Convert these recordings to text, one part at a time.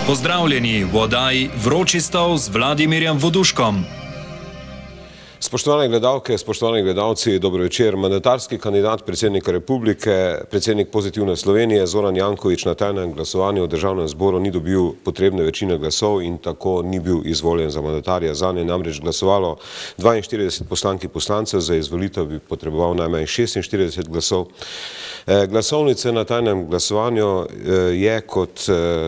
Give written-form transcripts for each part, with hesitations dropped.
Pozdravljeni v oddaji Vroči stol z Vladimirjem Voduškom. Spoštovane gledalke, spoštovani gledalci, dobro večer. Mandatarski kandidat predsednika republike, predsednik Pozitivne Slovenije, Zoran Janković, na tajnem glasovanju v državnem zboru ni dobil potrebne večine glasov in tako ni bil izvoljen za mandatarja. Zanj je namreč glasovalo 42 poslank in poslancev, za izvolitev bi potreboval najmanj 46 glasov. Glasovnice na tajnem glasovanju je, kot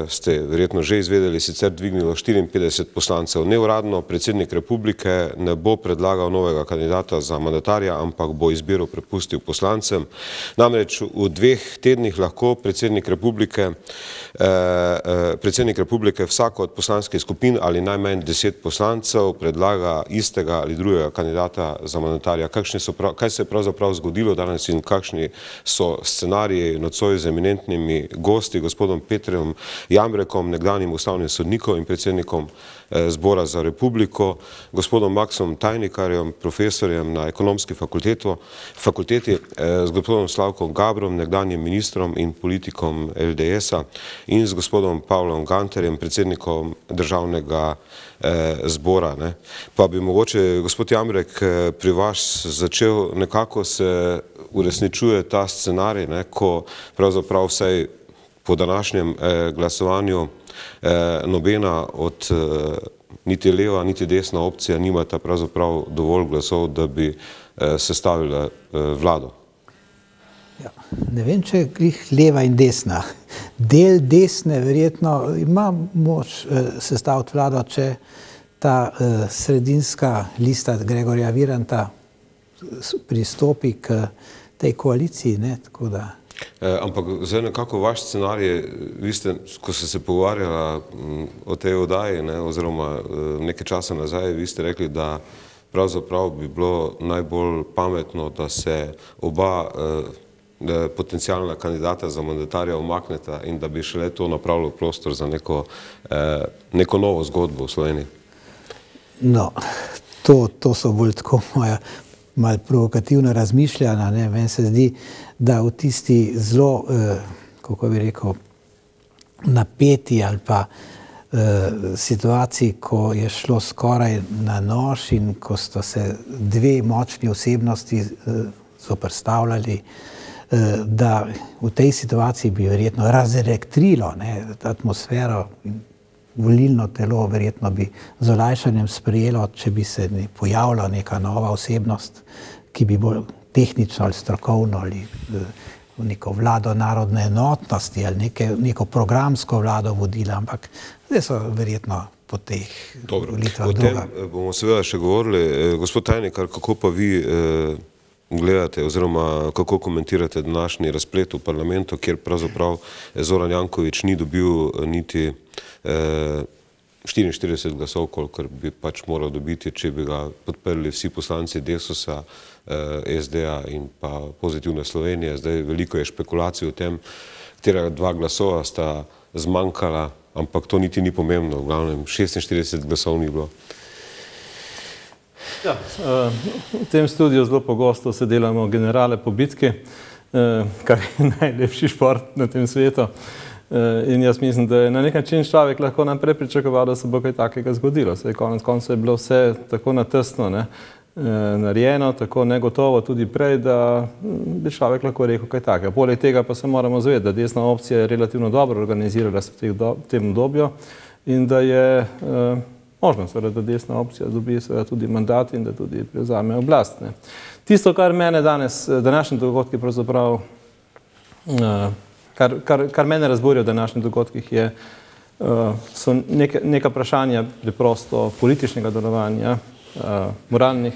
ste verjetno že izvedeli, sicer dvignilo 54 poslancev. Neuradno predsednik republike ne bo predlagal novega kandidata za mandatarja, ampak bo izbiro prepustil poslancem. Namreč v 2 tednih lahko predsednik republike vsako od poslanskih skupin ali najmanj 10 poslancev predlaga istega ali drugega kandidata za mandatarja. Kaj se je pravzaprav zgodilo danes in kakšni so scenariji nocoj z eminentnimi gosti, gospodom Petrom Jamrekom, nekdanjim ustavnim sodnikom in predsednikom Zbora za republiko, gospodom Maksom Tajnikarjem, profesorjem na ekonomski fakulteti, z gospodom Slavkom Gabrom, nekdanjim ministrom in politikom LDS-a in z gospodom Pavlom Gantarjem, predsednikom državnega zbora. Pa bi mogoče, gospod Jamrek, pri vas začel, nekako se uresničuje ta scenarij, ko pravzaprav vsaj po današnjem glasovanju nobena od niti leva, niti desna opcija nimata pravzaprav dovolj glasov, da bi sestavila vlado. Ja, ne vem, če je glih leva in desna. Del desne verjetno ima moč sestaviti vlado, če ta sredinska lista Gregorja Viranta pristopi k tej koaliciji, ne, tako da. Ampak zdaj nekako vaš scenarij, vi ste, ko ste se pogovarjali o tej oddaji, oziroma nekaj časa nazaj, vi ste rekli, da pravzaprav bi bilo najbolj pametno, da se oba potencijalna kandidata za mandatarja umakneta in da bi šele to napravilo prostor za neko novo zgodbo v Sloveniji. No, to so bolj tako moja malo provokativno razmišljanja. Meni se zdi, da v tisti zelo, kako bi rekel, napeti ali pa situaciji, ko je šlo skoraj na nož in ko sto se 2 močni osebnosti zoperstavljali, da v tej situaciji bi verjetno razelektrilo atmosfero, volilno telo verjetno bi z olajšanjem sprejelo, če bi se pojavila neka nova osebnost, ki bi bolj tehnično ali strokovno ali neko vlado narodne enotnosti ali neko programsko vlado vodila, ampak zdaj so verjetno po teh volitvah druga. O tem bomo seveda še govorili. Gospod Tajnikar, kako pa vi gledate oziroma kako komentirate današnji razplet v parlamentu, kjer pravzaprav Zoran Janković ni dobil niti 44 glasov, kolikor bi pač moral dobiti, če bi ga podprli vsi poslanci Desusa, SD-a in pa Pozitivne Slovenije. Zdaj veliko je špekulacij o tem, katera 2 glasova sta zmanjkala, ampak to niti ni pomembno. V glavnem 46 glasov ni bilo. Ja, v tem studiu zelo pogosto se delamo generale po bitki, kar je najlepši šport na tem svetu. In jaz mislim, da je na nek način človek lahko naprej pričakoval, da se bo kaj takega zgodilo. Saj konec koncev je bilo vse tako natesno narejeno, tako negotovo tudi prej, da bi človek lahko rekel kaj takega. Poleg tega pa se moramo zavedati, da desna opcija je relativno dobro organizirala se v tem obdobju in da je možno, da desna opcija dobi tudi mandat in da tudi prevzame oblast. Tisto, kar mene danes, današnji dogodki pravzaprav, kar mene razburja v današnjih dogodkih so neka vprašanja preprosto političnega delovanja, moralnih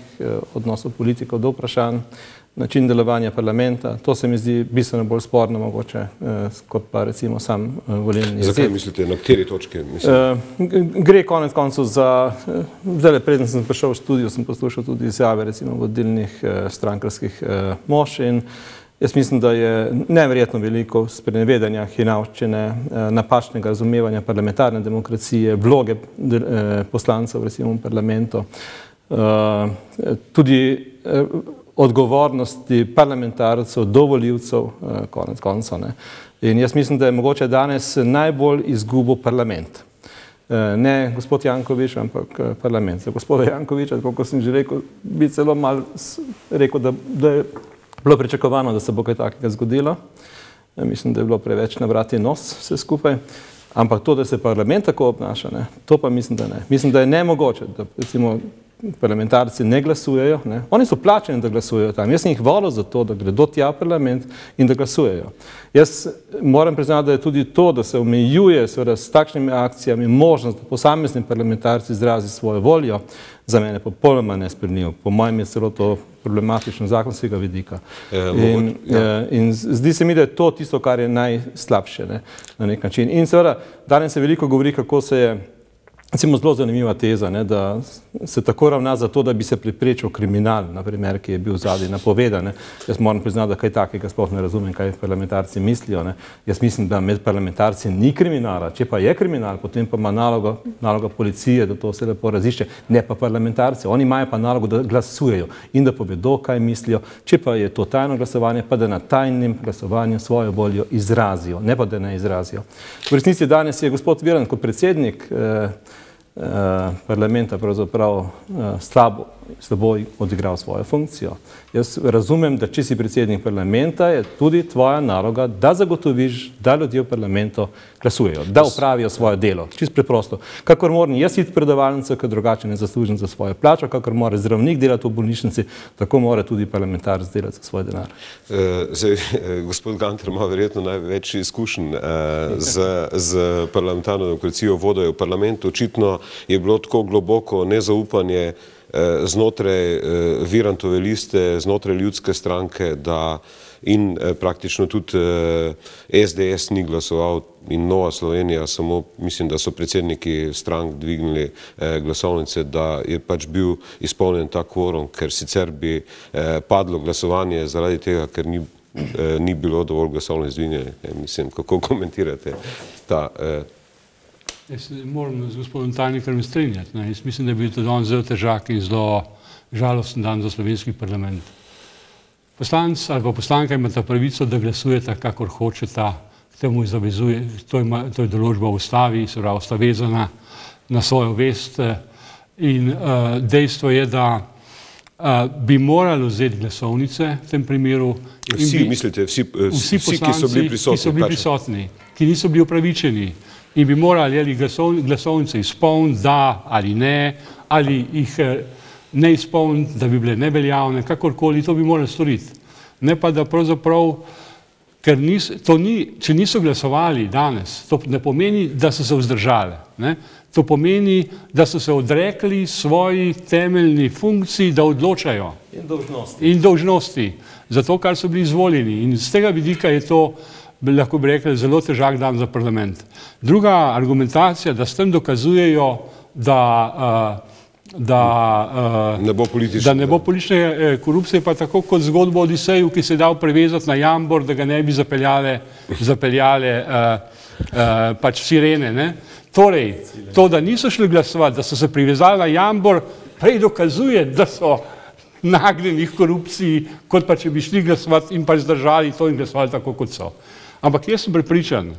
odnosov politikov do vprašanj, način delovanja parlamenta. To se mi zdi bistveno bolj sporno mogoče, kot pa recimo sam volilni izid. Zakaj mislite, na kateri točki? Gre konec koncev za, zdaj preden sem prišel v studio, sem poslušal tudi izjave recimo vodilnih strankarskih mož in jaz mislim, da je neverjetno veliko sprenevedanja, hinavščine, napačnega razumevanja parlamentarne demokracije, vloge poslancev recimo v parlamentu, tudi odgovornosti parlamentarcev do volivcev, konec koncev. In jaz mislim, da je mogoče danes najbolj izgubil parlament. Ne gospod Janković, ampak parlament. Za gospoda Jankovića, kot sem že rekel, bi celo malo rekel, da je bilo pričakovano, da se bo kaj takega zgodilo. Mislim, da je bilo preveč na vrat in nos vse skupaj. Ampak to, da se parlament tako obnaša, ne, to pa mislim, da ne. Mislim, da je nemogoče, da recimo parlamentarci ne glasujejo. Ne. Oni so plačeni, da glasujejo tam. Jaz sem jih volil za to, da gredo tja v parlament in da glasujejo. Jaz moram priznati, da je tudi to, da se omejuje seveda s takšnimi akcijami možnost, da posamezni parlamentarci izrazi svojo voljo, za mene popolnoma nesprejemljivo. Po mojem je celo to problematično zakonskega vidika. In zdi se mi, da je to tisto, kar je najslabše, ne, na nek način. In seveda, danes se veliko govori, kako se je, recimo zelo zanimiva teza, ne, da se tako ravna za to, da bi se preprečil kriminal, naprimer, ki je bil zadnji napovedan. Ne. Jaz moram priznati, da kaj takega sploh ne razumem, kaj parlamentarci mislijo. Ne. Jaz mislim, da med parlamentarci ni kriminala. Če pa je kriminal, potem pa ima naloga policije, da to vse lepo razišče, ne pa parlamentarci. Oni imajo pa nalogo, da glasujejo in da povedo, kaj mislijo. Če pa je to tajno glasovanje, pa da na tajnem glasovanju svojo voljo izrazijo, ne pa da ne izrazijo. V resnici danes je gospod Virant kot predsednik parlamenta pravzaprav slabo odigral svojo funkcijo. Jaz razumem, da če si predsednik parlamenta, je tudi tvoja naloga, da zagotoviš, da ljudje v parlamentu glasujejo, da upravijo svoje delo. Čisto preprosto. Kakor moram jaz iti predavalnico, ker drugače ne zaslužim za svojo plačo, kakor mora zdravnik delati v bolnišnici, tako mora tudi parlamentarec delati za svoj denar. Zdaj, gospod Gantar ima verjetno največ izkušenj z parlamentarno demokracijo, vodajo v parlamentu. Očitno je bilo tako globoko nezaupanje znotraj Virantove liste, znotraj ljudske stranke, da in praktično tudi SDS ni glasoval in Nova Slovenija, samo mislim, da so predsedniki strank dvignili glasovnice, da je pač bil izpolnjen ta kvorum, ker sicer bi padlo glasovanje zaradi tega, ker ni bilo dovolj glasovnic dvignjenih. Mislim, kako komentirate ta Jaz moram z gospodom Tajnikom strinjati. Jaz mislim, da je bil to danes zelo težak in zelo žalosten dan za slovenski parlament. Poslanec ali pa poslanka imata pravico, da glasujeta, kakor hočeta, k temu zavezuje, to je določba v ustavi, se pravi, sta vezana na svojo vest. In dejstvo je, da bi morali vzeti glasovnice v tem primeru. Vsi, mislite, vsi, ki so bili prisotni, ki niso bili upravičeni. In bi morali ali glasovnice izpolniti, da ali ne, ali jih ne izpolniti, da bi bile neveljavne, kakorkoli, to bi morali storiti. Ne pa, da pravzaprav, ker če niso glasovali danes, to ne pomeni, da so se vzdržali. To pomeni, da so se odrekli svoji temeljni funkciji, da odločajo. In dolžnosti. Za to, kar so bili izvoljeni. In z tega vidika je to, lahko bi rekli, zelo težak dan za parlament. Druga argumentacija, da s tem dokazujejo, da ne bo politične korupcije, pa tako kot zgodbo o Odiseju, ki se je dal prevezati na jambor, da ga ne bi zapeljale pač sirene. Torej, to, da niso šli glasovati, da so se privezali na jambor, prej dokazuje, da so nagnjeni k korupciji, kot pa če bi šli glasovati in pa zdržali to in glasovali tako, kot so. Ampak jaz sem prepričan,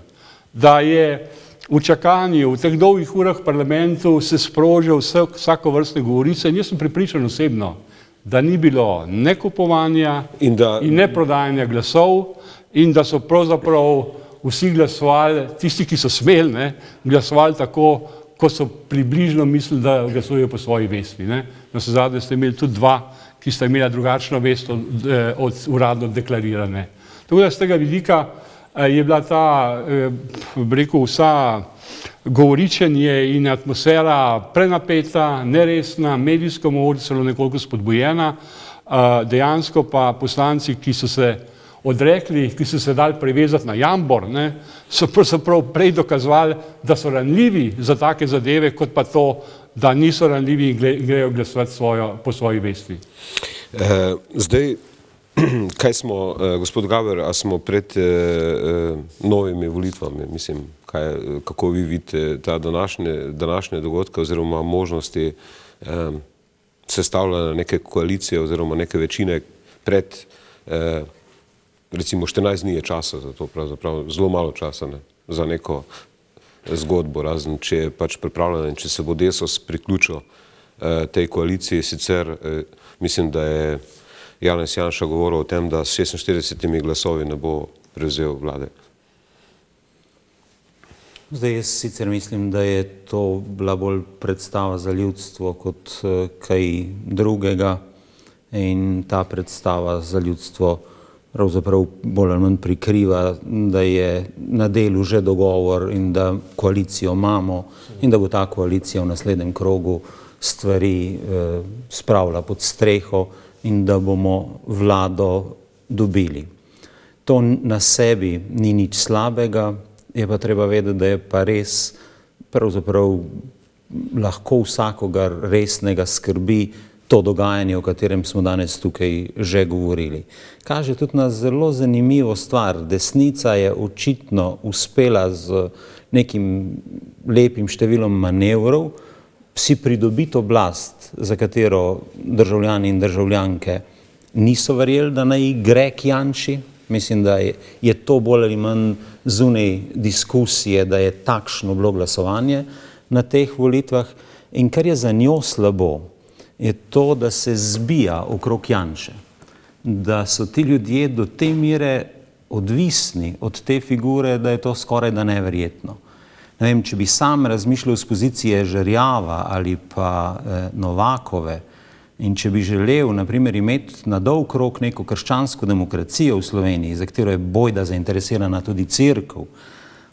da je v čakanju, v teh dolgih urah v parlamentu se sprožil vsako vrstne govorice in jaz sem prepričan osebno, da ni bilo ne kupovanja in ne prodajanja glasov in da so pravzaprav vsi glasovali, tisti, ki so smeli, glasovali tako, ko so približno mislili, da glasujejo po svoji vesti. Navsezadnje ste imeli tudi dva, ki sta imela drugačno vest od uradno deklarirane. Tako da z tega vidika je bila ta, rekel, vsa govoričenje in atmosfera prenapeta, neresna, medijsko mogoče celo nekoliko spodbujena, dejansko pa poslanci, ki so se odrekli, ki so se dali privezati na jambor, so pravzaprav prej dokazovali, da so ranljivi za take zadeve, kot pa to, da niso ranljivi in grejo glasovati po svoji vesti. Zdaj, kaj smo, gospod Gaber, a smo pred novimi volitvami, mislim, kako vi vidite ta današnje dogodke oziroma možnosti sestavljanja neke koalicije oziroma neke večine pred, recimo 14 dni je časa za to, pravzaprav zelo malo časa za neko zgodbo, razen če je pač pripravljena in če se bo Desus priključil tej koaliciji. Sicer mislim, da je Janez Janša govoril o tem, da s 46 glasovi ne bo prevzel vlade. Zdaj, jaz sicer mislim, da je to bila bolj predstava za ljudstvo kot kaj drugega in ta predstava za ljudstvo pravzaprav bolj ali manj prikriva, da je na delu že dogovor in da koalicijo imamo in da bo ta koalicija v naslednjem krogu stvari spravila pod streho in da bomo vlado dobili. To na sebi ni nič slabega, je pa treba vedeti, da je pa res pravzaprav lahko vsakogar resnega skrbi to dogajanje, o katerem smo danes tukaj že govorili. Kaže tudi na zelo zanimivo stvar. Desnica je očitno uspela z nekim lepim številom manevrov si pridobiti oblast, za katero državljani in državljanke niso verjeli, da naj gre k Janši. Mislim, da je to bolj ali manj zunaj diskusije, da je takšno bilo glasovanje na teh volitvah. In kar je za njo slabo, je to, da se zbija okrog Janše. Da so ti ljudje do te mere odvisni od te figure, da je to skoraj da neverjetno. Ne vem, če bi sam razmišljal z pozicije Žerjava ali pa Novakove in če bi želel, na primer, imeti na dolg rok neko krščansko demokracijo v Sloveniji, za katero je bojda zainteresirana tudi cerkev,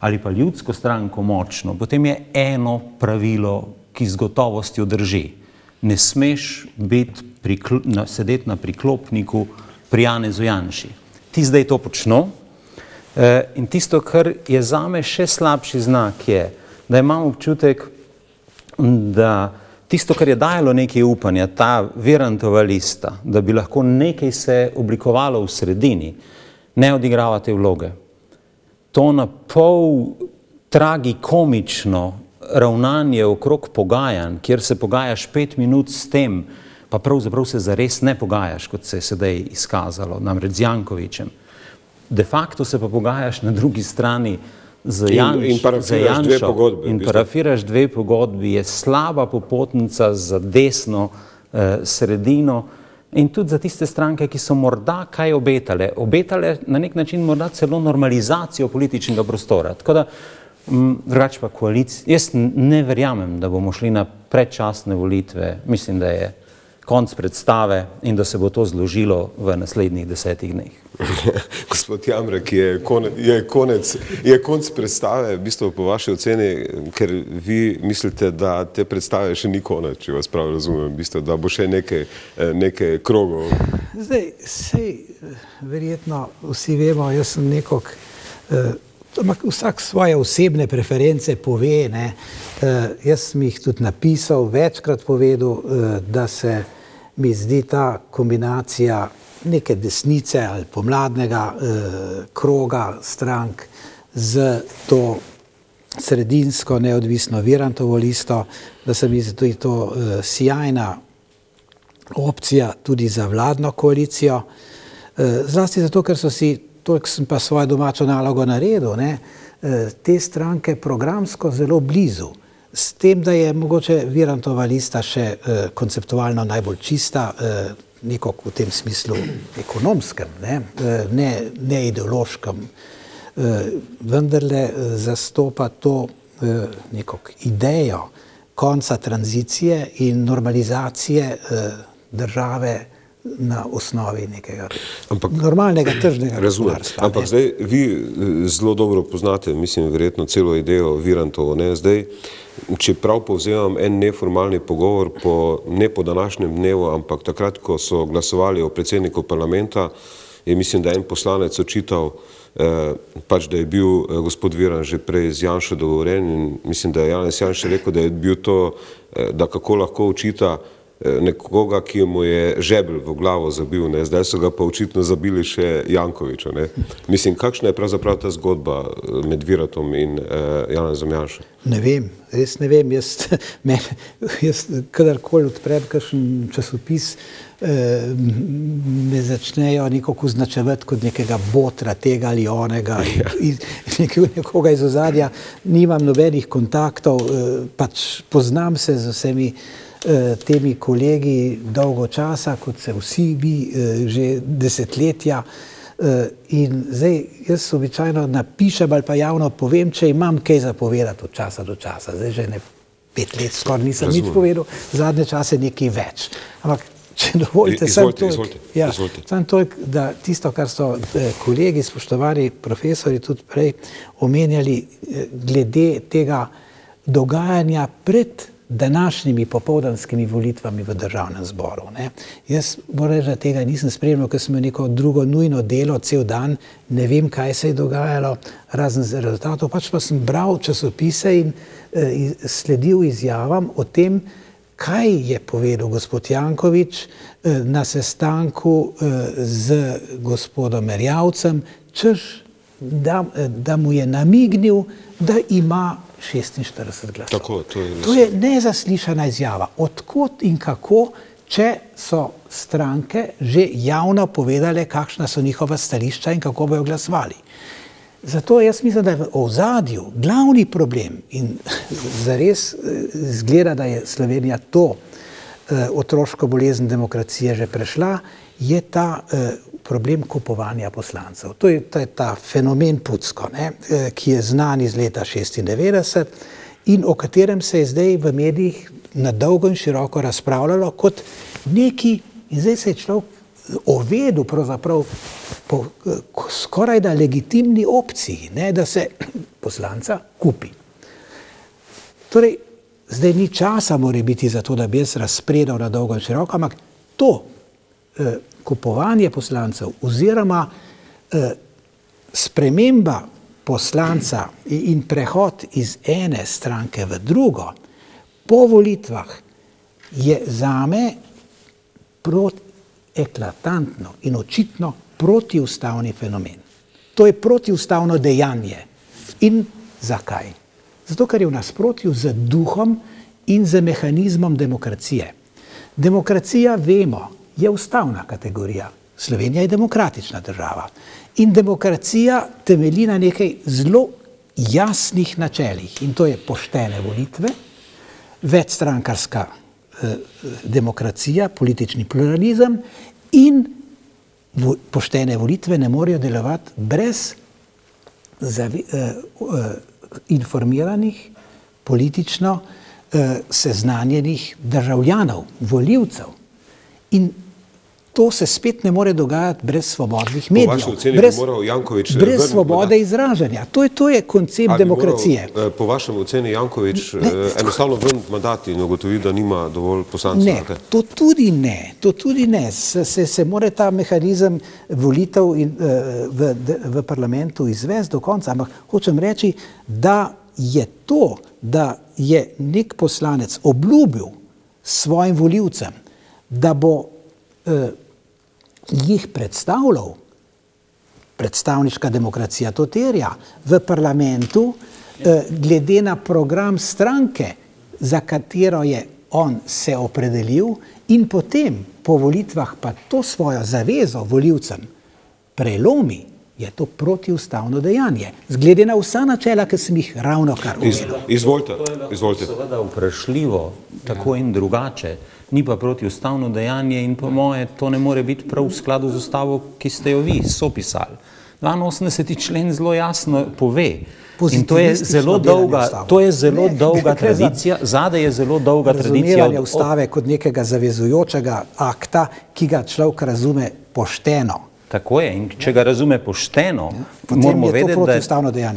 ali pa ljudsko stranko močno, potem je eno pravilo, ki z gotovostjo drži. Ne smeš sedeti na priklopniku pri Janezu Janši. Ti zdaj to počno in tisto, kar je zame še slabši znak, je, da imam občutek, da tisto, kar je dajalo nekaj upanja, ta Virantova lista, da bi lahko nekaj se oblikovalo v sredini, ne odigrava te vloge. To na pol tragikomično ravnanje okrog pogajanj, kjer se pogajaš 5 minut s tem, pa pravzaprav se zares ne pogajaš, kot se je sedaj izkazalo, namreč z Jankovićem. De facto se pa pogajaš na drugi strani z Janšo in parafiraš dve pogodbi, je slaba popotnica za desno sredino in tudi za tiste stranke, ki so morda kaj obetale. Obetale na nek način morda celo normalizacijo političnega prostora. Tako da, drugače pa koalicija, jaz ne verjamem, da bomo šli na predčasne volitve, mislim, da je konc predstave in da se bo to zložilo v naslednjih 10 dneh. Gospod Jamrek, je konc predstave, v bistvu po vaši oceni, ker vi mislite, da te predstave še ni konec, če vas prav razumem, v bistvu, da bo še nekaj krogov. Zdaj, sej, verjetno vsi vemo, jaz sem nekog, vsak svoje osebne preference pove, ne, jaz sem jih tudi napisal, večkrat povedal, da se mi zdi ta kombinacija neke desnice ali pomladnega kroga strank z to sredinsko neodvisno Virantovo listo, da se mi zdi to sjajna opcija tudi za vladno koalicijo. Zlasti zato, ker so si, toliko sem pa svojo domačo nalogo naredil, ne, te stranke programsko zelo blizu. S tem, da je mogoče Virantova lista še konceptualno najbolj čista, nekako v tem smislu ekonomskem, ne ideološkem, vendarle zastopa to nekako idejo konca tranzicije in normalizacije države na osnovi nekega normalnega tržnega gospodarstva. Ampak zdaj vi zelo dobro poznate, mislim, verjetno celo idejo Virantovo, ne, zdaj, če prav povzemam en neformalni pogovor, ne po današnjem dnevu, ampak takrat, ko so glasovali o predsedniku parlamenta, je mislim, da en poslanec očital, pač, da je bil gospod Virant že prej z Janšo dogovoren in mislim, da je Janez Janša rekel, da je bil to, da kako lahko očita nekoga, ki mu je žebelj v glavo zabil, ne? Zdaj so ga pa očitno zabili še Jankoviča. Ne? Mislim, kakšna je pravzaprav ta zgodba med Viratom in Janezom Janšo? Ne vem, res ne vem. Jaz kadarkoli odprem kakšen časopis, me začnejo nekako označevati kot nekega botra tega ali onega, nekoga iz ozadja, nimam nobenih kontaktov, pač poznam se z vsemi temi kolegi dolgo časa, kot se vsi vi, že desetletja. In zdaj jaz običajno napišem ali pa javno povem, če imam kaj zapovedati od časa do časa. Zdaj že ne 5 let skoraj nisem nič povedal, zadnje čase nekaj več. Ampak če dovolite, samo toliko, da tisto, kar so kolegi, spoštovani profesori tudi prej omenjali glede tega dogajanja pred današnjimi popoldanskimi volitvami v državnem zboru. Jaz moram reči, da tega nisem spremljal, ker smo neko drugo nujno delo cel dan, ne vem, kaj se je dogajalo, razen z rezultatov, pač pa sem bral časopise in sledil izjavam o tem, kaj je povedal gospod Jankovič na sestanku z gospodom Erjavcem, češ, da mu je namignil, da ima 46 glasov. Tako, to je nezaslišana izjava. Odkot in kako, če so stranke že javno povedale, kakšna so njihova stališča in kako bojo glasovali. Zato jaz mislim, da je v ozadju glavni problem in zares izgleda, da je Slovenija to otroško bolezen demokracije že prešla, je ta problem kupovanja poslancev. To je ta fenomen Pucko, ki je znan iz leta 1996 in o katerem se je zdaj v medijih na dolgo in široko razpravljalo kot neki, in zdaj se je človek ovedel pravzaprav po skoraj da legitimni opciji, da se poslanca kupi. Torej, zdaj ni časa mora biti za to, da bi jaz razpredal na dolgo in široko, ampak to kupovanje poslancev oziroma sprememba poslanca in prehod iz ene stranke v drugo po volitvah je zame eklatantno in očitno protiustavni fenomen. To je protiustavno dejanje. In zakaj? Zato, ker je v nasprotju z duhom in z mehanizmom demokracije. Demokracija, vemo, je ustavna kategorija. Slovenija je demokratična država. In demokracija temelji na nekaj zelo jasnih načelih. In to je poštene volitve, večstrankarska demokracija, politični pluralizem in poštene volitve ne morejo delovati brez informiranih, politično seznanjenih državljanov, volivcev. In to se spet ne more dogajati brez svobodnih medijev. Po vaši oceni bi moral Jankovič brez svobode izražanja. To je koncept demokracije. Po vašem oceni Jankovič enostavno vrniti mandat in ugotovi, da nima dovolj poslancev? Ne, to tudi ne. Se mora ta mehanizem volitev v parlamentu izvesti do konca, ampak hočem reči, da je to, da je nek poslanec obljubil svojim volivcem, da bo jih predstavljal, predstavniška demokracija to terja, v parlamentu, glede na program stranke, za katero je on se opredelil, in potem po volitvah pa to svojo zavezo volivcem prelomi, je to protiustavno dejanje. Glede na vsa načela, ki sem jih ravnokar omenil. Izvolite. Seveda vprašljivo, tako in drugače, ni pa protiustavno dejanje in po moje to ne more biti prav v skladu z ustavo, ki ste jo vi sopisali. 82. člen zelo jasno pove. In to je zelo dolga tradicija, zadaj je zelo dolga tradicija. Razumevanje ustave kot nekega zavezujočega akta, ki ga človek razume pošteno. Tako je, in če ga razume pošteno, moramo vedeti,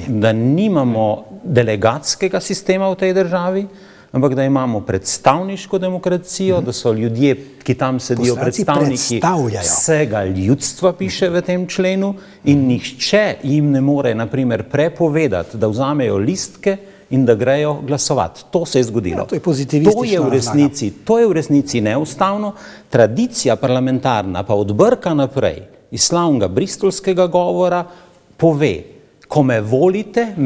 da nimamo delegatskega sistema v tej državi, ampak da imamo predstavniško demokracijo, da so ljudje, ki tam sedijo, predstavniki vsega ljudstva, piše v tem členu, in nihče jim ne more, na primer, prepovedati, da vzamejo listke in da grejo glasovati. To se je zgodilo. Ja, to je pozitivistična To je v resnici neustavno. Tradicija parlamentarna pa od Brka naprej iz slavnega bristolskega govora pove, ko me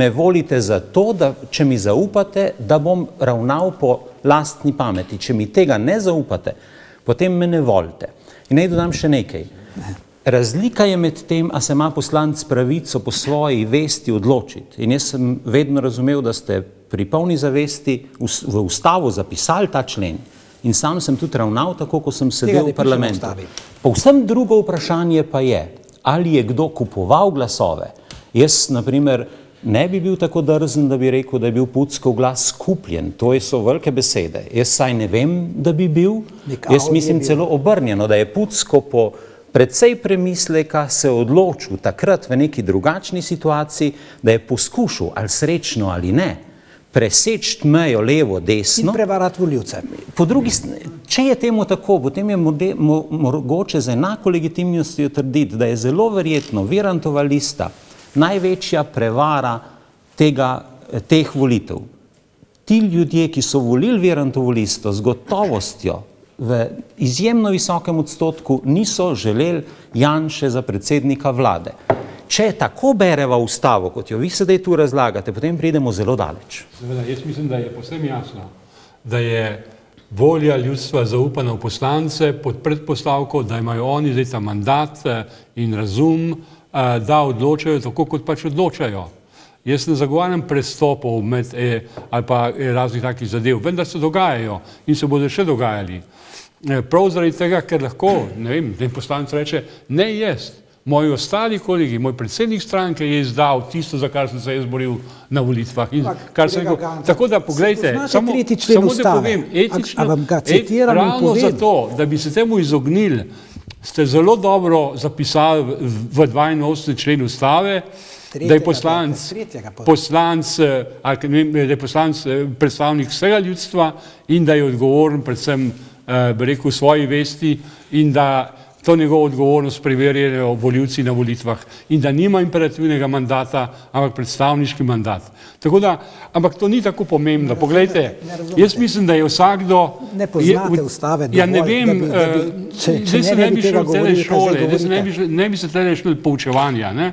volite zato, da če mi zaupate, da bom ravnal po lastni pameti. Če mi tega ne zaupate, potem me ne volite. In naj dodam še nekaj. Razlika je med tem, a se ima poslanec pravico po svoji vesti odločiti. In jaz sem vedno razumel, da ste pri polni zavesti v ustavo zapisali ta člen. In sam sem tudi ravnal tako, ko sem sedel v parlamentu. Povsem drugo vprašanje pa je, ali je kdo kupoval glasove. Jaz, na primer, ne bi bil tako drzen, da bi rekel, da je bil Puckov glas kupljen. To so velike besede. Jaz saj ne vem, da bi bil. Jaz mislim celo obrnjeno, da je Puckov po precej premisleka se odločil takrat v neki drugačni situaciji, da je poskušal, ali srečno ali ne, preseči mejo levo, desno. In prevarati volivce. Po drugi strani, če je temu tako, potem je mogoče z enako legitimnostjo trditi, da je zelo verjetno Virantova lista največja prevara teh volitev. Ti ljudje, ki so volili Virantovo listo z gotovostjo, v izjemno visokem odstotku niso želeli Janše za predsednika vlade. Če tako bereva ustavo, kot jo vi sedaj tu razlagate, potem pridemo zelo daleč. Seveda, jaz mislim, da je povsem jasno, da je volja ljudstva zaupana v poslance pod predpostavko, da imajo oni zdaj ta mandat in razum, da odločajo tako, kot pač odločajo. Jaz ne zagovarjam prestopov ali pa raznih takih zadev, vendar se dogajajo in se bodo še dogajali. Prav zaradi tega, ker lahko, ne vem, ten poslanec reče, ne jaz, moji ostali kolegi, moj predsednik stranke je izdal tisto, za kar sem se jaz boril na volitvah. Tako da, poglejte, samo da povem, etično, ravno zato, da bi se temu izognili, ste zelo dobro zapisali v 82. členu ustave, da je poslanec predstavnik vsega ljudstva in da je odgovoren predvsem, bi rekel, svoji vesti in da to njegovo odgovornost preverjajo volivci na volitvah in da nima imperativnega mandata, ampak predstavniški mandat. Tako da, ampak to ni tako pomembno. Poglejte, jaz mislim, da je vsakdo... Ne poznate ustave dovolj, ja, ne vem, zdaj se ne bi šel tele šole, ne bi se tele šel poučevanja. Ne,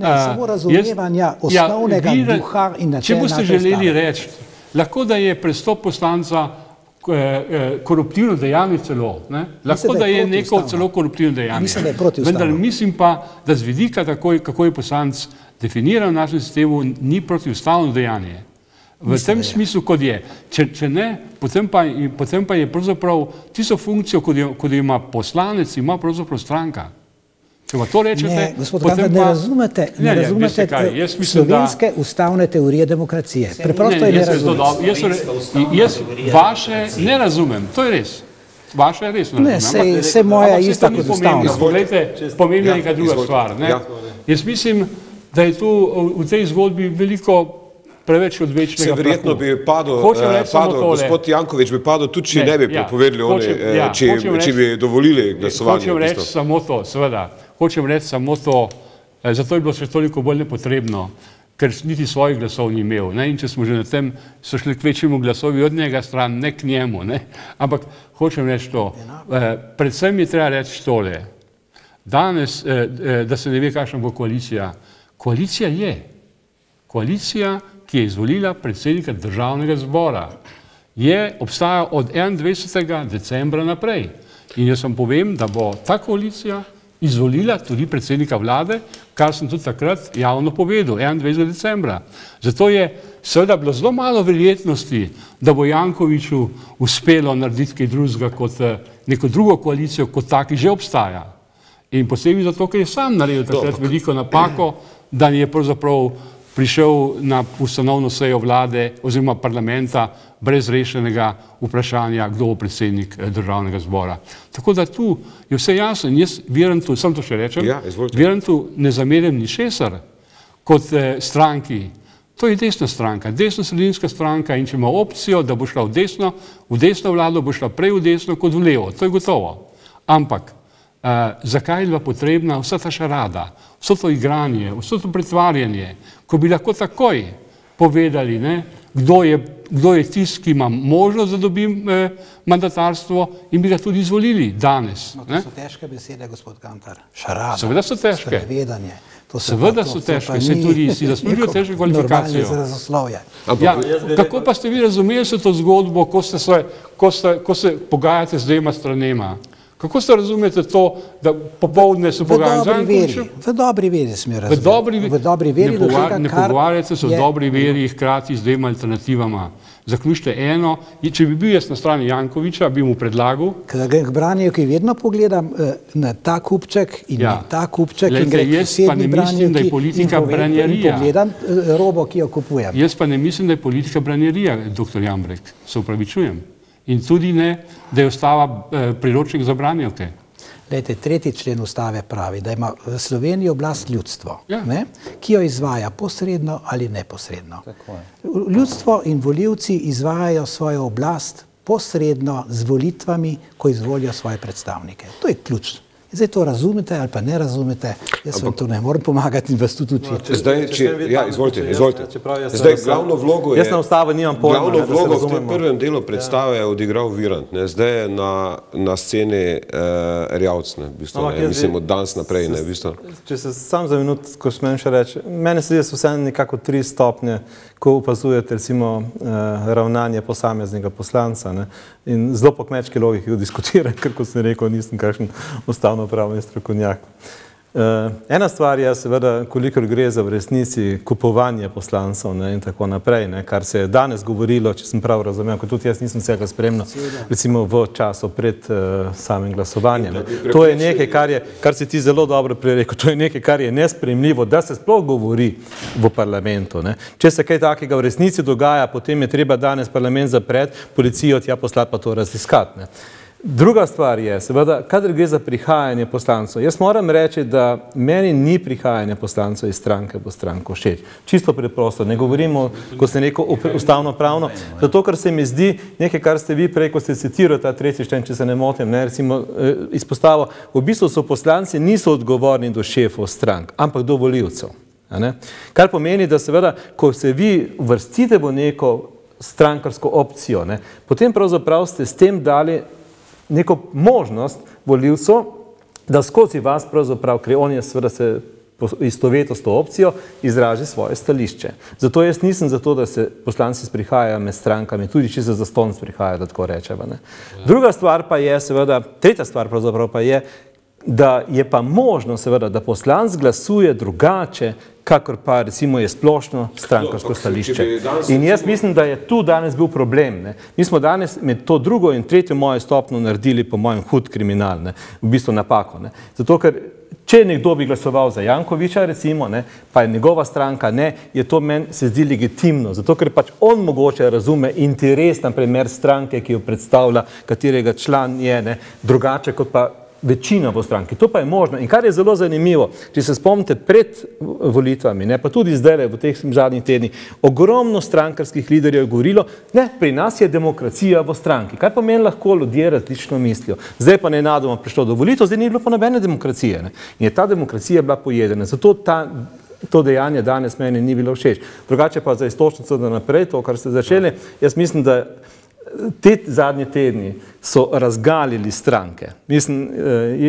samo razumevanja osnovnega duha in načela naše ustave. Če boste želeli reči, lahko da je prestop poslanca koruptivno dejanje celo. Lahko, da je neko celo koruptivno dejanje. Vendar mislim pa, da z vidika, kako je poslanec definiran v našem sistemu, ni protiustavno dejanje. V tem smislu, kot je. Če ne, potem pa je pravzaprav tisto funkcijo, kot jo ima poslanec, ima pravzaprav stranka. Če pa to rečete, ne, gospod Gantar, ne razumete slovenske ustavne teorije demokracije. Preprosto je ne razumete. Jaz vaše ne razumem, to je res. Vaše je res ne razumem. Ne, se moja ista kot ustavna. Poglejte, pomembna neka druga stvar. Jaz mislim, da je tu v tej zgodbi veliko preveč odvečnega prahu. Se verjetno bi padel, gospod Janković bi padel, tudi če ne bi prepovedali oni, če bi dovolili glasovanje. Hočem reči samo to, seveda. Hočem reči samo to, zato je bilo še toliko bolj nepotrebno, ker niti svojih glasov ni imel. In če smo že na tem, so šli k večjemu glasovi od njega stran, ne k njemu. Ampak hočem reči to, predvsem je treba reči tole. Danes, da se ne ve, kakšna bo koalicija. Koalicija je. Koalicija, ki je izvolila predsednika državnega zbora, obstaja od 21. decembra naprej. In jaz vam povem, da bo ta koalicija izvolila tudi predsednika vlade, kar sem tudi takrat javno povedal, 21. decembra. Zato je seveda bilo zelo malo verjetnosti, da bo Jankoviću uspelo narediti kaj drugega kot neko drugo koalicijo, kot taki že obstaja. In posebej zato, ker je sam naredil takrat veliko napako, da je pravzaprav prišel na ustanovno sejo vlade oziroma parlamenta brez rešenega vprašanja, kdo bo predsednik državnega zbora. Tako da tu je vse jasno in jaz Virantu, samo to še rečem, Virantu ne zamerim ničesar kot stranki. To je desna stranka, desno-sredinska stranka in če ima opcijo, da bo šla v desno vlado, bo šla prej v desno kot v levo. To je gotovo. Ampak zakaj je bila potrebna vsa ta šarada, vso to igranje, vso to pretvarjanje, ko bi lahko takoj povedali, ne, kdo je tisti, ki ima možnost, da dobi mandatarstvo in bi ga tudi izvolili danes. No, to so težke besede, gospod Gantar. Šarada. Seveda so težke. Sprenevedanje. Seveda so težke, se tudi si zaslužijo težke kvalifikacije. Normalno izrazoslovje. Ja, kako pa ste vi razumeli to zgodbo, ko se pogajate z dvema stranema? Kako ste razumete to, da popoldne se pogajate z Jankovićem? V dobri veri sem jo razumel. V dobri veri do tega, ne pogovarjate se v dobri veri hkrati z dvema alternativama. Zaključite eno, če bi bil jaz na strani Jankovića, bi mu predlagal. K Branjevki vedno pogledam na ta kupček in na ta kupček in gre k sedmi Branjevki in pogledam robo, ki jo kupujem. Jaz pa ne mislim, da je politika branjerija, dr. Jambrek, se upravičujem. In tudi ne, da je ustava priročnik za branjevke. Glejte, 3. člen ustave pravi, da ima v Sloveniji oblast ljudstvo, ki jo izvaja posredno ali neposredno. Ljudstvo in volivci izvajajo svojo oblast posredno z volitvami, ko izvolijo svoje predstavnike. To je ključ. Zdaj to razumete ali pa ne razumete, jaz vam to ne morem pomagati in vas tudi učiti. Zdaj, izvolite. Zdaj, glavno vlogo je... Jaz na ustavo nimam pojma, glavno vlogo v tem prvem delu predstave je odigral Virant. Zdaj je na sceni Erjavec, mislim, od danes naprej. Če se sam za minut, ko smem še reči, mene se zdi vse nekako 3 stopnje, ko opazujete recimo ravnanje posameznega poslanca in zelo po kmečki logiki diskutiram, ker kot sem rekel, nisem kakšen ustavno-pravni strokovnjak. Ena stvar je seveda, kolikor gre za v resnici kupovanje poslancev in tako naprej, kar se je danes govorilo, če sem prav razumel, ko tudi jaz nisem vsega spremljal, recimo v času pred samim glasovanjem. To je nekaj, kar si ti zelo dobro prerekel, to je nekaj, kar je nesprejemljivo, da se sploh govori v parlamentu. Če se kaj takega v resnici dogaja, potem je treba danes parlament zapreti, policijo tja poslati pa to raziskati. Druga stvar je, seveda, kadar gre za prihajanje poslancev, jaz moram reči, da meni ni prihajanje poslancev iz stranke v stranko všeč. Čisto preprosto, ne govorimo, ko se neko ustavno-pravno, zato ker se mi zdi nekaj, kar ste vi prej, ko ste citirali ta 3. člen, če se ne motim, recimo izpostavo, v bistvu so poslanci niso odgovorni do šefov strank, ampak do volivcev. Kar pomeni, da seveda, ko se vi vrstite v neko strankarsko opcijo, potem pravzaprav ste s tem dali neko možnost volivcev, da skozi vas pravzaprav, ker on je seveda se istoveto s to opcijo, izraži svoje stališče. Zato jaz nisem za to, da se poslanci sprihajajo med strankami, tudi če se zastonj sprihajajo, da tako rečeva. Druga stvar pa je seveda, tretja stvar pravzaprav pa je, da je pa možno seveda, da poslanc glasuje drugače, kakor pa recimo je splošno strankarsko stališče. In jaz mislim, da je tu danes bil problem. Mi smo danes med to 2. in 3. mojo stopnjo naredili po mojem hud kriminal, v bistvu napako. Zato, ker če nekdo bi glasoval za Jankovića, recimo, pa je njegova stranka ne, je to meni se zdi legitimno. Zato, ker pač on mogoče razume interes, na primer, stranke, ki jo predstavlja, katerega član je, drugače kot pa večina v stranki. To pa je možno. In kar je zelo zanimivo, če se spomnite pred volitvami, pa tudi zdaj v teh zadnjih tednih, ogromno strankarskih liderjev je govorilo, pri nas je demokracija v stranki. Kaj pomeni, lahko ljudje različno mislijo. Zdaj pa nenadoma prišlo do volitev, zdaj ni bilo pa nobene demokracije. In je ta demokracija bila pojedena. Zato to dejanje danes meni ni bilo všeč. Drugače pa za istočnico da naprej, to, kar ste začeli, jaz mislim, da te zadnje tedni so razgalili stranke. Mislim,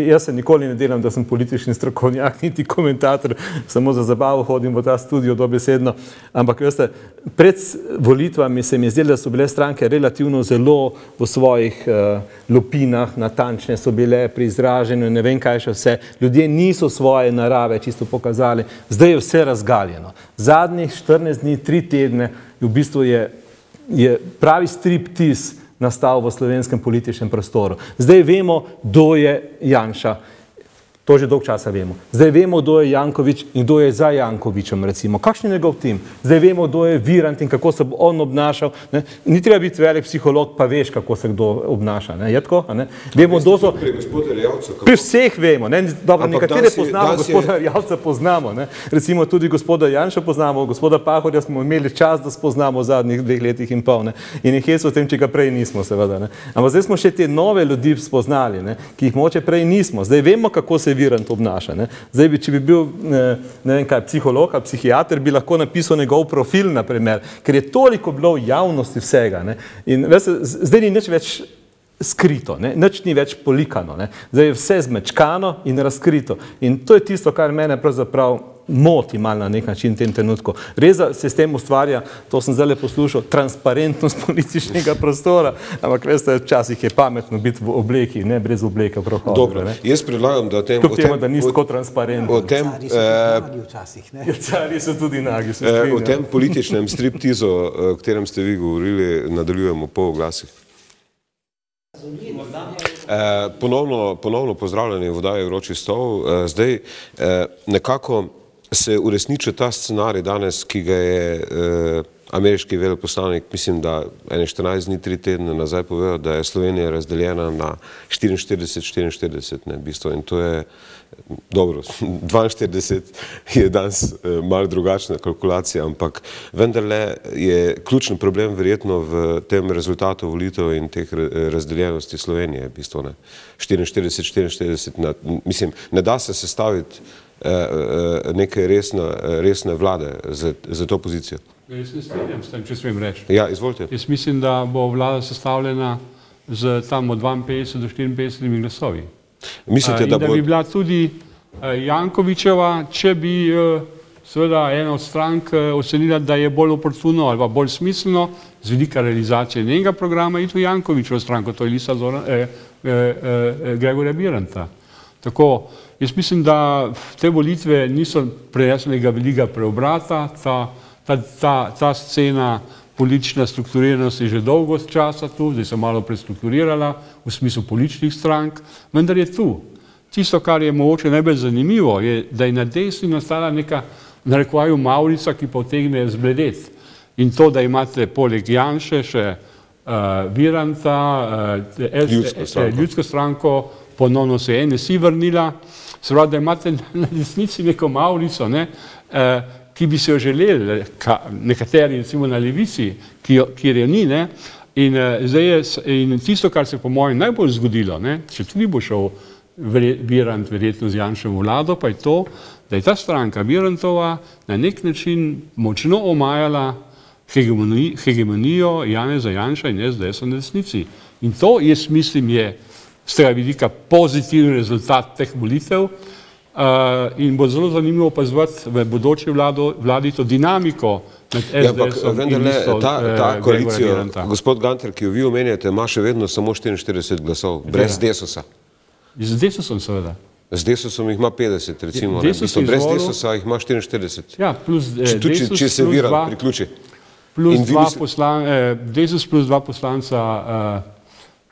jaz se nikoli ne delam, da sem politični strokovnjak, niti komentator, samo za zabavo hodim v ta studio dobesedno, ampak veste, pred volitvami se mi je zdelo, da so bile stranke relativno zelo v svojih lupinah, natančne so bile pri izraženju, ne vem kaj še vse. Ljudje niso svoje narave čisto pokazali, zdaj je vse razgaljeno. Zadnjih 14 dni, 3 tedne, v bistvu je pravi striptiz nastal v slovenskem političnem prostoru. Zdaj vemo, kdo je Janša. To že dolg časa vemo. Zdaj vemo, kdo je Janković in kdo je za Jankovićem, recimo. Kakšen je njegov tim? Zdaj vemo, kdo je Virant in kako se bo on obnašal. Ni treba biti velik psiholog, pa veš, kako se kdo obnaša. Je tako? Vemo, kdo so... Pri vseh vemo. Dobro, nekatere poznamo, gospoda Erjavca poznamo. Recimo tudi gospoda Janša poznamo, gospoda Pahorja smo imeli čas, da spoznamo v zadnjih 2 letih in pol. In je hes v tem, če ga prej nismo, seveda. Ampak zdaj smo še te nove ljudi spoznali, ki jih moče prej nismo. Zdaj vemo, kako se Virant obnaša. Ne. Zdaj bi, če bi bil, ne vem kaj, psiholog ali psihiater, bi lahko napisal njegov profil, naprimer, ker je toliko bilo v javnosti vsega. Ne. In veste, zdaj ni nič več skrito, ne. Nič ni več polikano. Ne. Zdaj je vse zmečkano in razkrito. In to je tisto, kar mene pravzaprav moti malo na nek način v tem trenutku. Res se s tem ustvarja, to sem zdaj poslušal, transparentnost političnega prostora, ampak veste, včasih je pametno biti v obleki, ne brez obleke v prohodu. Dobro, jaz predlagam, da da nisi tako transparentno. Cari so tudi nagi. O tem političnem striptizu, o katerem ste vi govorili, nadaljujemo po oglasih. Ponovno pozdravljanje v oddaji Vroči stol. Zdaj nekako se uresničil ta scenarij danes, ki ga je ameriški veleposlanik, mislim, da 14 dni, 3 tedne nazaj povedal, da je Slovenija razdeljena na 44-44, ne, v bistvu, in to je dobro, 42 je danes malo drugačna kalkulacija, ampak vendarle je ključni problem verjetno v tem rezultatu volitev in teh razdeljenosti Slovenije, v bistvu, ne, 44-44, mislim, ne da se sestaviti neke resne vlade za to pozicijo. Jaz ne strinjam s tem, če smem reči. Ja, izvolite. Jaz mislim, da bo vlada sestavljena z tam od 52 do 54 glasovi. Mislite, da bi bila tudi Jankovićeva, če bi seveda ena od strank ocenila, da je bolj oportuno ali pa bolj smiselno z vidika realizacije njenega programa iti v Jankovićevo stranko, to je lista Gregorja Viranta. Tako, jaz mislim, da te volitve niso preneslega velikega preobrata, ta scena politična strukturiranost je že dolgo časa tu, zdaj se malo prestrukturirala v smislu političnih strank, vendar je tu. Tisto, kar je mogoče najbolj zanimivo, je, da je na desni nastala neka, narekovaju, mavrica, ki pa utegne zbledeti. In to, da imate poleg Janše še Viranta, Ljudsko stranko, ponovno se je NSI vrnila, se pravi, da imate na desnici neko mavrico, ne, ki bi se jo želeli, nekateri recimo na levici, kjer jo ni, ne, in tisto, kar se po mojem najbolj zgodilo, ne, če tudi bo šel Virant verjetno z Janševo vlado, pa je to, da je ta stranka Virantova na nek način močno omajala hegemonijo Janeza Janša in SDS na desnici. In to, jaz mislim, je z tega vidika pozitiven rezultat teh volitev in bo zelo zanimivo opazovati v bodoči vladi to dinamiko med SDS-om in listo Gregorja Viranta. Gospod Gantar, ki jo vi omenjate, ima še vedno samo 44 glasov, brez Desusa. Z Desusom seveda. Z Desusom jih ima 50, recimo. Brez Desusa jih ima 44. Ja, plus Desus če se Virant priključi. Desus plus 2 poslanca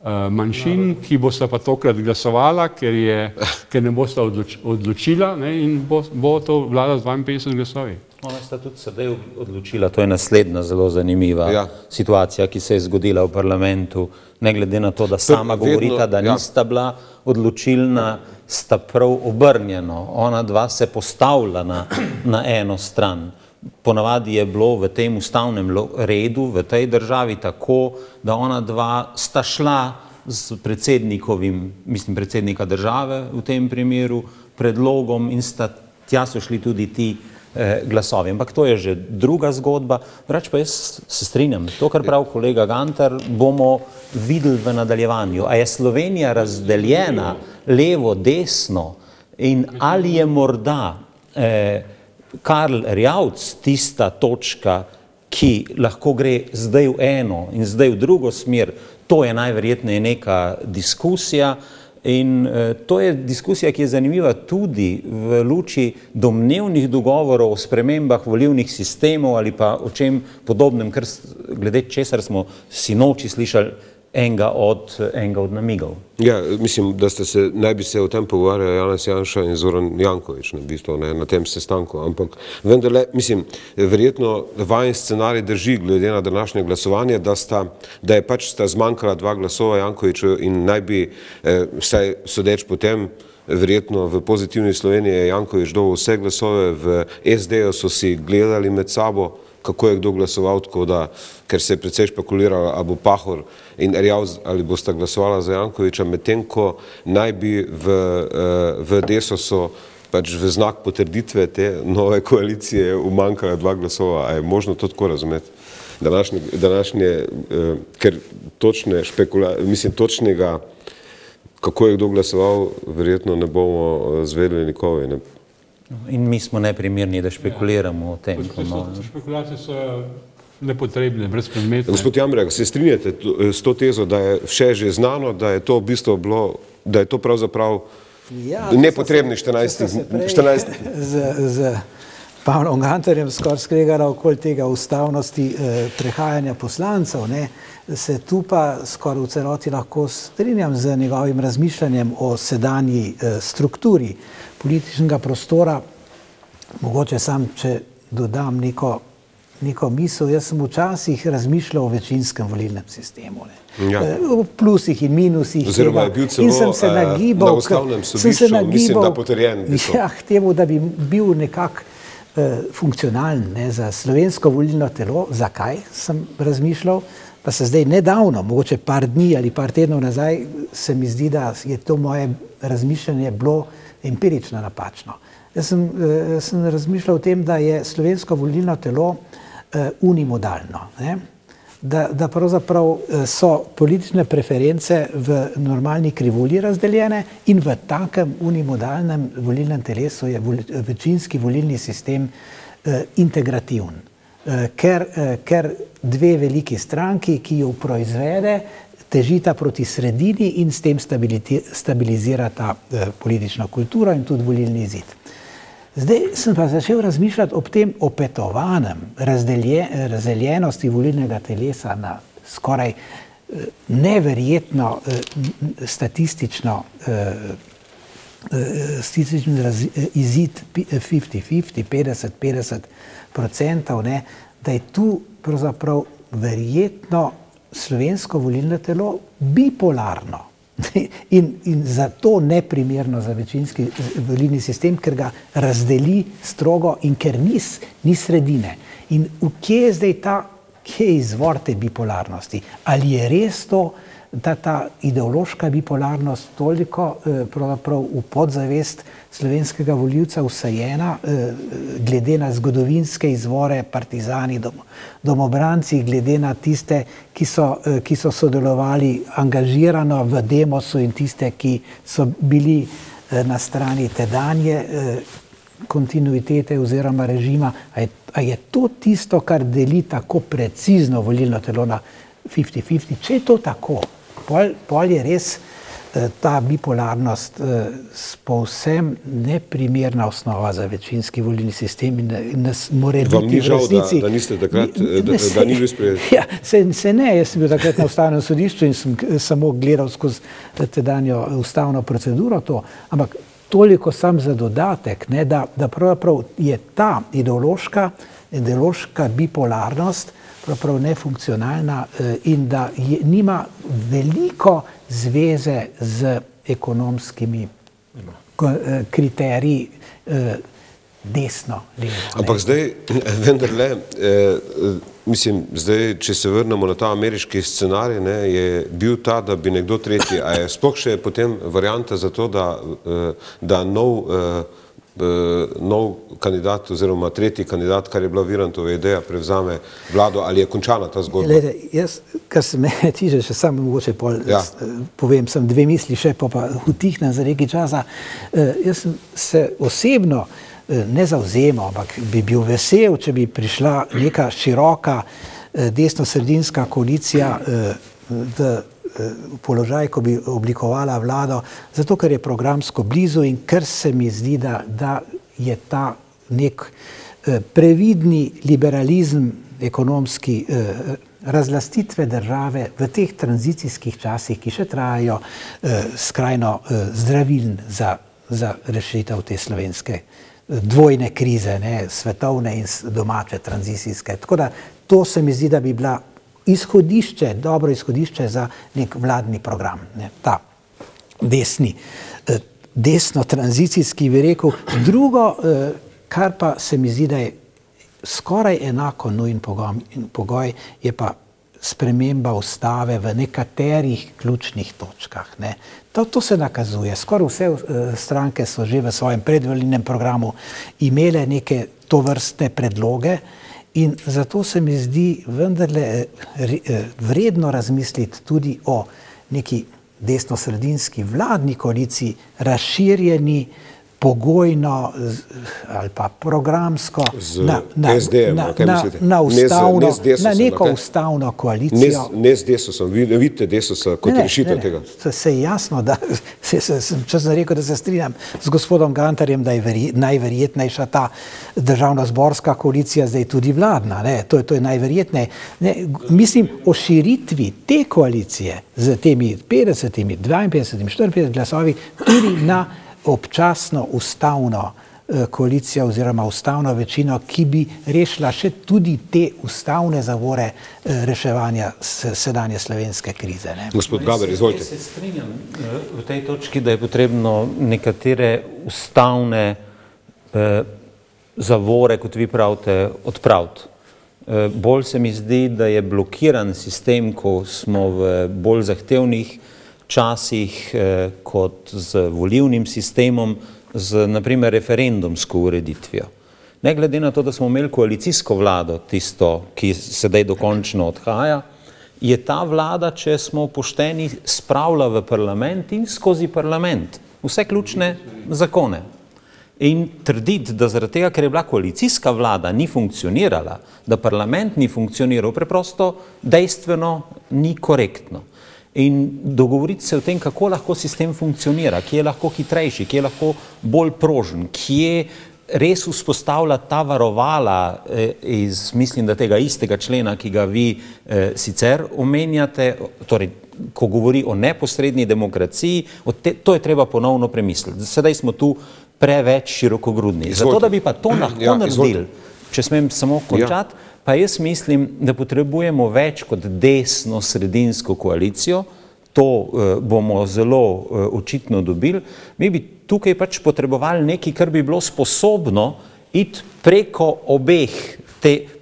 manjšin, ki bosta pa tokrat glasovala, ker ne bosta odločila, in bo to vlada z 52 glasovi. Ona sta tudi sedaj odločila, to je naslednja zelo zanimiva situacija, ki se je zgodila v parlamentu, ne glede na to, da sama govorita, da nista bila odločilna, sta prav obrnjeno. Ona dva se postavlja na eno stran. Ponavadi je bilo v tem ustavnem redu v tej državi tako, da ona dva sta šla z predsednika države v tem primeru predlogom in tja so šli tudi ti glasovi. Ampak to je že druga zgodba. Drugače pa jaz se strinjam. To, kar pravi kolega Gantar, bomo videli v nadaljevanju. A je Slovenija razdeljena levo, desno in ali je morda Karl Erjavec tista točka, ki lahko gre zdaj v eno in zdaj v drugo smer, to je najverjetneje neka diskusija in to je diskusija, ki je zanimiva tudi v luči domnevnih dogovorov o spremembah volilnih sistemov ali pa o čem podobnem, kar glede česar smo sinoči slišali enega od namigov. Ja, mislim, da naj bi se o tem pogovarjali Janez Janša in Zoran Janković, v bistvu, na tem sestanku, ampak vendarle, mislim, verjetno vajen scenarij drži glede na današnje glasovanje, da je pač zmanjkala 2 glasova Jankoviću in naj bi, vsaj sodeč potem, verjetno v Pozitivni Sloveniji je Janković dobil vse glasove, v SD-ju so si gledali med sabo, kako je kdo glasoval, tako da, ker se je precej špekuliralo, ali bo Pahor in Erjavž ali bosta glasovala za Jankovića, medtem ko naj bi v Desusu pač v znak potrditve te nove koalicije umanjkala 2 glasova. A je možno to tako razumeti? Današnje, ker točnega, kako je kdo glasoval, verjetno ne bomo zvedeli nikoli. Ne? In mi smo neprimerni, da špekuliramo o tem. Špekulacije so nepotrebne, brezpredmetne. Gospod Jambrek, se strinjate s to tezo, da je vse že znano, da je to v bistvu bilo, da je to pravzaprav nepotrebni 14. Z Pavlom Gantarjem skoraj skregala okoli tega ustavnosti prehajanja poslancev, ne, se tu pa skoraj v celoti lahko strinjam z njegovim razmišljanjem o sedanji strukturi političnega prostora. Mogoče sam, če dodam neko misel, jaz sem včasih razmišljal o večinskem volilnem sistemu. O plusih in minusih. Oziroma je bil celo na ustavnem sodišču, mislim, da potrjen. Ja, k temu, da bi bil nekako funkcionalen za slovensko volilno telo. Zakaj sem razmišljal? Pa se zdaj nedavno, mogoče par dni ali par tednov nazaj, se mi zdi, da je to moje razmišljanje bilo empirično napačno. Jaz sem razmišljal o tem, da je slovensko volilno telo unimodalno. Da pravzaprav so politične preference v normalni krivulji razdeljene in v takem unimodalnem volilnem telesu je večinski volilni sistem integrativen. Ker 2 veliki stranki, ki jo proizvede, težita proti sredini in s tem stabilizirata politično kulturo in tudi volilni izid. Zdaj sem pa začel razmišljati ob tem opetovanem razdeljenosti volilnega telesa na skoraj neverjetno statistični izid 50-50, 50-50%, da je tu pravzaprav verjetno slovensko volilno telo bipolarno. In zato neprimerno za večinski volilni sistem, ker ga razdeli strogo in ker ni sredine. In kje je zdaj kje je izvor te bipolarnosti? Ali je res to, da ta ideološka bipolarnost toliko pravzaprav v podzavest slovenskega volivca vsajena, glede na zgodovinske izvore, partizani, domobranci, glede na tiste, ki so sodelovali angažirano v Demosu in tiste, ki so bili na strani tedanje kontinuitete oziroma režima. A je to tisto, kar deli tako precizno volilno telo na 50-50? Če je to tako, pol je res ta bipolarnost povsem neprimerna osnova za večinski volilni sistem in nas more biti v resnici. Vam ni žal, da niste takrat, da ni bil sprejet? Ja, se ne, jaz sem bil takrat na ustavnem sodišču in sem samo gledal skozi tedanjo ustavno proceduro to, ampak toliko sam za dodatek, da pravzaprav je ta ideološka bipolarnost pravzaprav nefunkcionalna in da nima veliko zveze z ekonomskimi kriteriji desno, levo. Ampak zdaj, vendarle, mislim, zdaj, če se vrnemo na ta ameriški scenarij, je bil ta, da bi nekdo tretji, a je sploh še potem varianta za to, da nov kandidat oziroma tretji kandidat, kar je bila Virantova ideja, prevzame vlado, ali je končana ta zgodba? Glede, jaz, kar se me tiče, še samo mogoče povem, sem 2 misli še, pa utihnem za nekaj časa. Jaz sem se osebno ne zavzemal, ampak bi bil vesel, če bi prišla neka široka desno-sredinska koalicija v položaj, ko bi oblikovala vlado, zato ker je programsko blizu in ker se mi zdi, da je ta nek previdni liberalizem ekonomski razlastitve države v teh tranzicijskih časih, ki še trajajo, skrajno zdravilen za rešitev te slovenske dvojne krize, svetovne in domače tranzicijske. Tako da to se mi zdi, da bi bila dobro izhodišče za nek vladni program, ta desni. desno-tranzicijski, bi rekel. Drugo, kar pa se mi zdi, da je skoraj enako nujen pogoj, je pa sprememba ustave v nekaterih ključnih točkah. Ne. To se nakazuje. Skoraj vse stranke so že v svojem predvolilnem programu imele neke tovrstne predloge in zato se mi zdi vendarle vredno razmisliti tudi o neki desno-sredinski vladni koaliciji, razširjeni pogojno ali pa programsko na neko ustavno koalicijo. Ne z Desusom, vidite Desusa kot rešitev tega. Se je jasno, da sem rekel, da se strinjam z gospodom Gantarjem, da je najverjetnejša ta državno-zborska koalicija, zdaj tudi vladna. To je najverjetneje. Mislim, o širitvi te koalicije z temi 50, 52, 54 glasovi tudi na občasno ustavno koalicijo oziroma ustavno večino, ki bi rešila še tudi te ustavne zavore reševanja sedanje slovenske krize. Gospod Gaber, izvolite. Se strinjam v tej točki, da je potrebno nekatere ustavne zavore, kot vi pravite, odpraviti. Bolj se mi zdi, da je blokiran sistem, ko smo v bolj zahtevnih časih kot z volilnim sistemom, z naprimer referendumsko ureditvijo. Ne glede na to, da smo imeli koalicijsko vlado, tisto, ki sedaj dokončno odhaja, je ta vlada, če smo pošteni, spravila v parlament in skozi parlament vse ključne zakone. In trditi, da zaradi tega, ker je bila koalicijska vlada, ni funkcionirala, da parlament ni funkcioniral, preprosto dejstveno ni korektno. In dogovoriti se o tem, kako lahko sistem funkcionira, kje je lahko hitrejši, kje je lahko bolj prožen, kje res vzpostavlja ta varovala iz, mislim, da tega istega člena, ki ga vi sicer omenjate, torej, ko govori o neposredni demokraciji, to je treba ponovno premisliti. Sedaj smo tu preveč širokogrudni. Zato, da bi pa to lahko naredili, če smem samo končati, pa jaz mislim, da potrebujemo več kot desno-sredinsko koalicijo, to bomo zelo očitno dobili. Mi bi tukaj pač potrebovali nekaj, kar bi bilo sposobno iti preko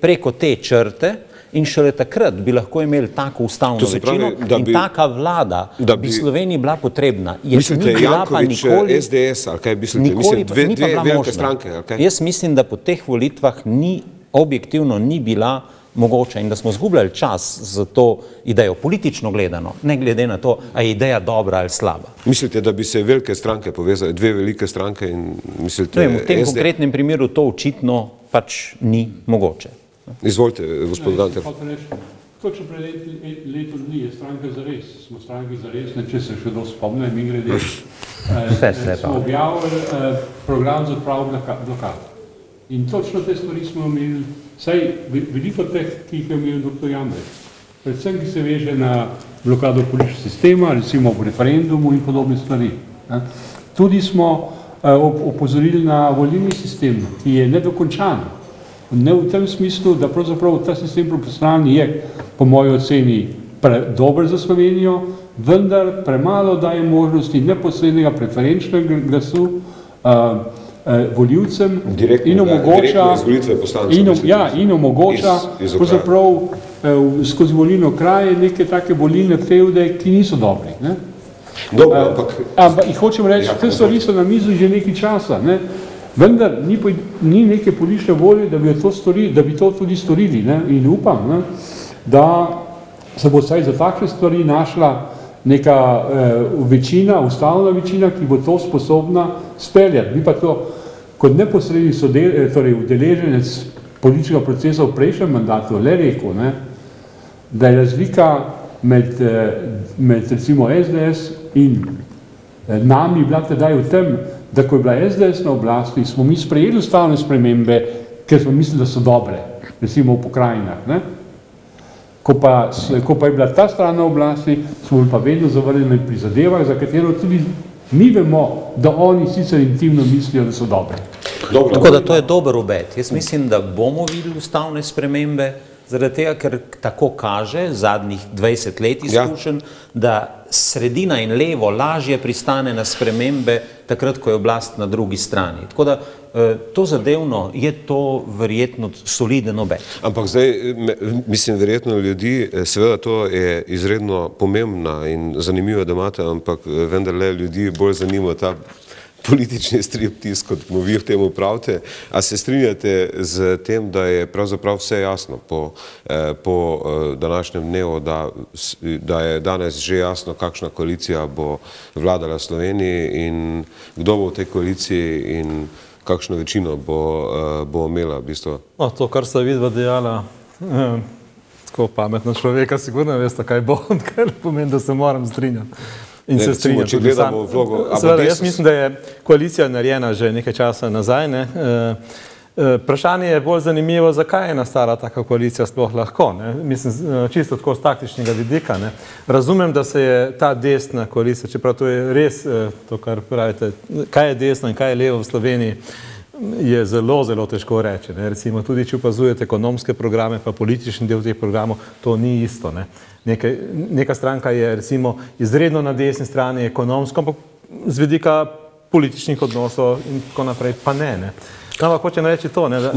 preko te črte in šele takrat bi lahko imeli tako ustavno večino in taka vlada bi Sloveniji bila potrebna. Mislite Janković, SDS, ali kaj mislite? Mislim, dve velike stranke, ali kaj? Jaz mislim, da po teh volitvah objektivno ni bila mogoča in da smo zgubljali čas za to idejo, politično gledano, ne glede na to, a je ideja dobra ali slaba. Mislite, da bi se velike stranke povezali, dve velike stranke in mislite... V tem konkretnem primeru to očitno pač ni mogoče. Izvolite, gospod Gantar. Točno pred letom dni je stranka Zares, smo stranki Zares, če se še dosti spomnim, mi grede, smo objavili program za odpravo blokad. In točno te stvari smo imeli, saj veliko teh, ki jih je imel dr. Jambreč, predvsem, ki se veže na blokado političnega sistema, recimo v referendumu in podobne stvari. Tudi smo opozorili na volilni sistem, ki je nedokončan. Ne v tem smislu, da pravzaprav ta sistem proporcionalni je, po moji oceni, dober za Slovenijo, vendar premalo daje možnosti neposrednega preferenčnega glasu voljivcem in omogoča pravzaprav skozi volilno kraje neke take volilne fevde, ki niso dobri. Ampak hočem reči, te stvari so na mizi že nekaj časa, vendar ni neke politične volje, da bi to tudi storili. In upam, da se bo vsaj za takšne stvari našla neka večina, ustavna večina, ki bo to sposobna speljati. Bi pa to kot neposredni udeleženec političnega procesa v prejšnjem mandatu le rekel, da je razlika med recimo SDS in nami bila tedaj v tem, da ko je bila SDS na oblasti, smo mi sprejeli ustavne spremembe, ker smo mislili, da so dobre, recimo v pokrajinah. Ko pa je bila ta stran na oblasti, smo pa vedno zavrnili prizadevanja, za katero tudi mi vemo, da oni sicer intimno mislijo, da so dobre. Tako da to je dober obet. Jaz mislim, da bomo videli ustavne spremembe, zaradi tega, ker tako kaže zadnjih 20 let izkušenj, da sredina in levo lažje pristane na spremembe takrat, ko je oblast na drugi strani. Tako da to zadevno je to verjetno soliden obet. Ampak zdaj, mislim, verjetno ljudi, seveda to je izredno pomembna in zanimiva debata, ampak vendarle ljudi bolj zanima ta politični striptiz, kot mu vi v temu pravite. A se strinjate z tem, da je pravzaprav vse jasno po današnjem dnevu, da je danes že jasno, kakšna koalicija bo vladala Sloveniji in kdo bo v tej koaliciji in kakšno večino bo imela v bistvu? To, kar sta vidva dejala, tako pametna človeka, sigurno veste, kaj bo, kar pomeni, da se moram strinjati. In se strinjam. Če gledamo vlogo... Seveda, jaz mislim, da je koalicija narejena že nekaj časa nazaj. Vprašanje je bolj zanimivo, zakaj je nastala taka koalicija sploh lahko. Mislim, čisto tako z taktičnega vidika. Razumem, da se je ta desna koalicija, čeprav to je res to, kar pravite, kaj je desno in kaj je levo v Sloveniji, je zelo, zelo težko reči. Recimo tudi, če opazujete ekonomske programe, pa politični del teh programov, to ni isto. Neka stranka je recimo izredno na desni strani ekonomsko, ampak z vidika političnih odnosov in tako naprej pa ne. Ampak hočem reči to, da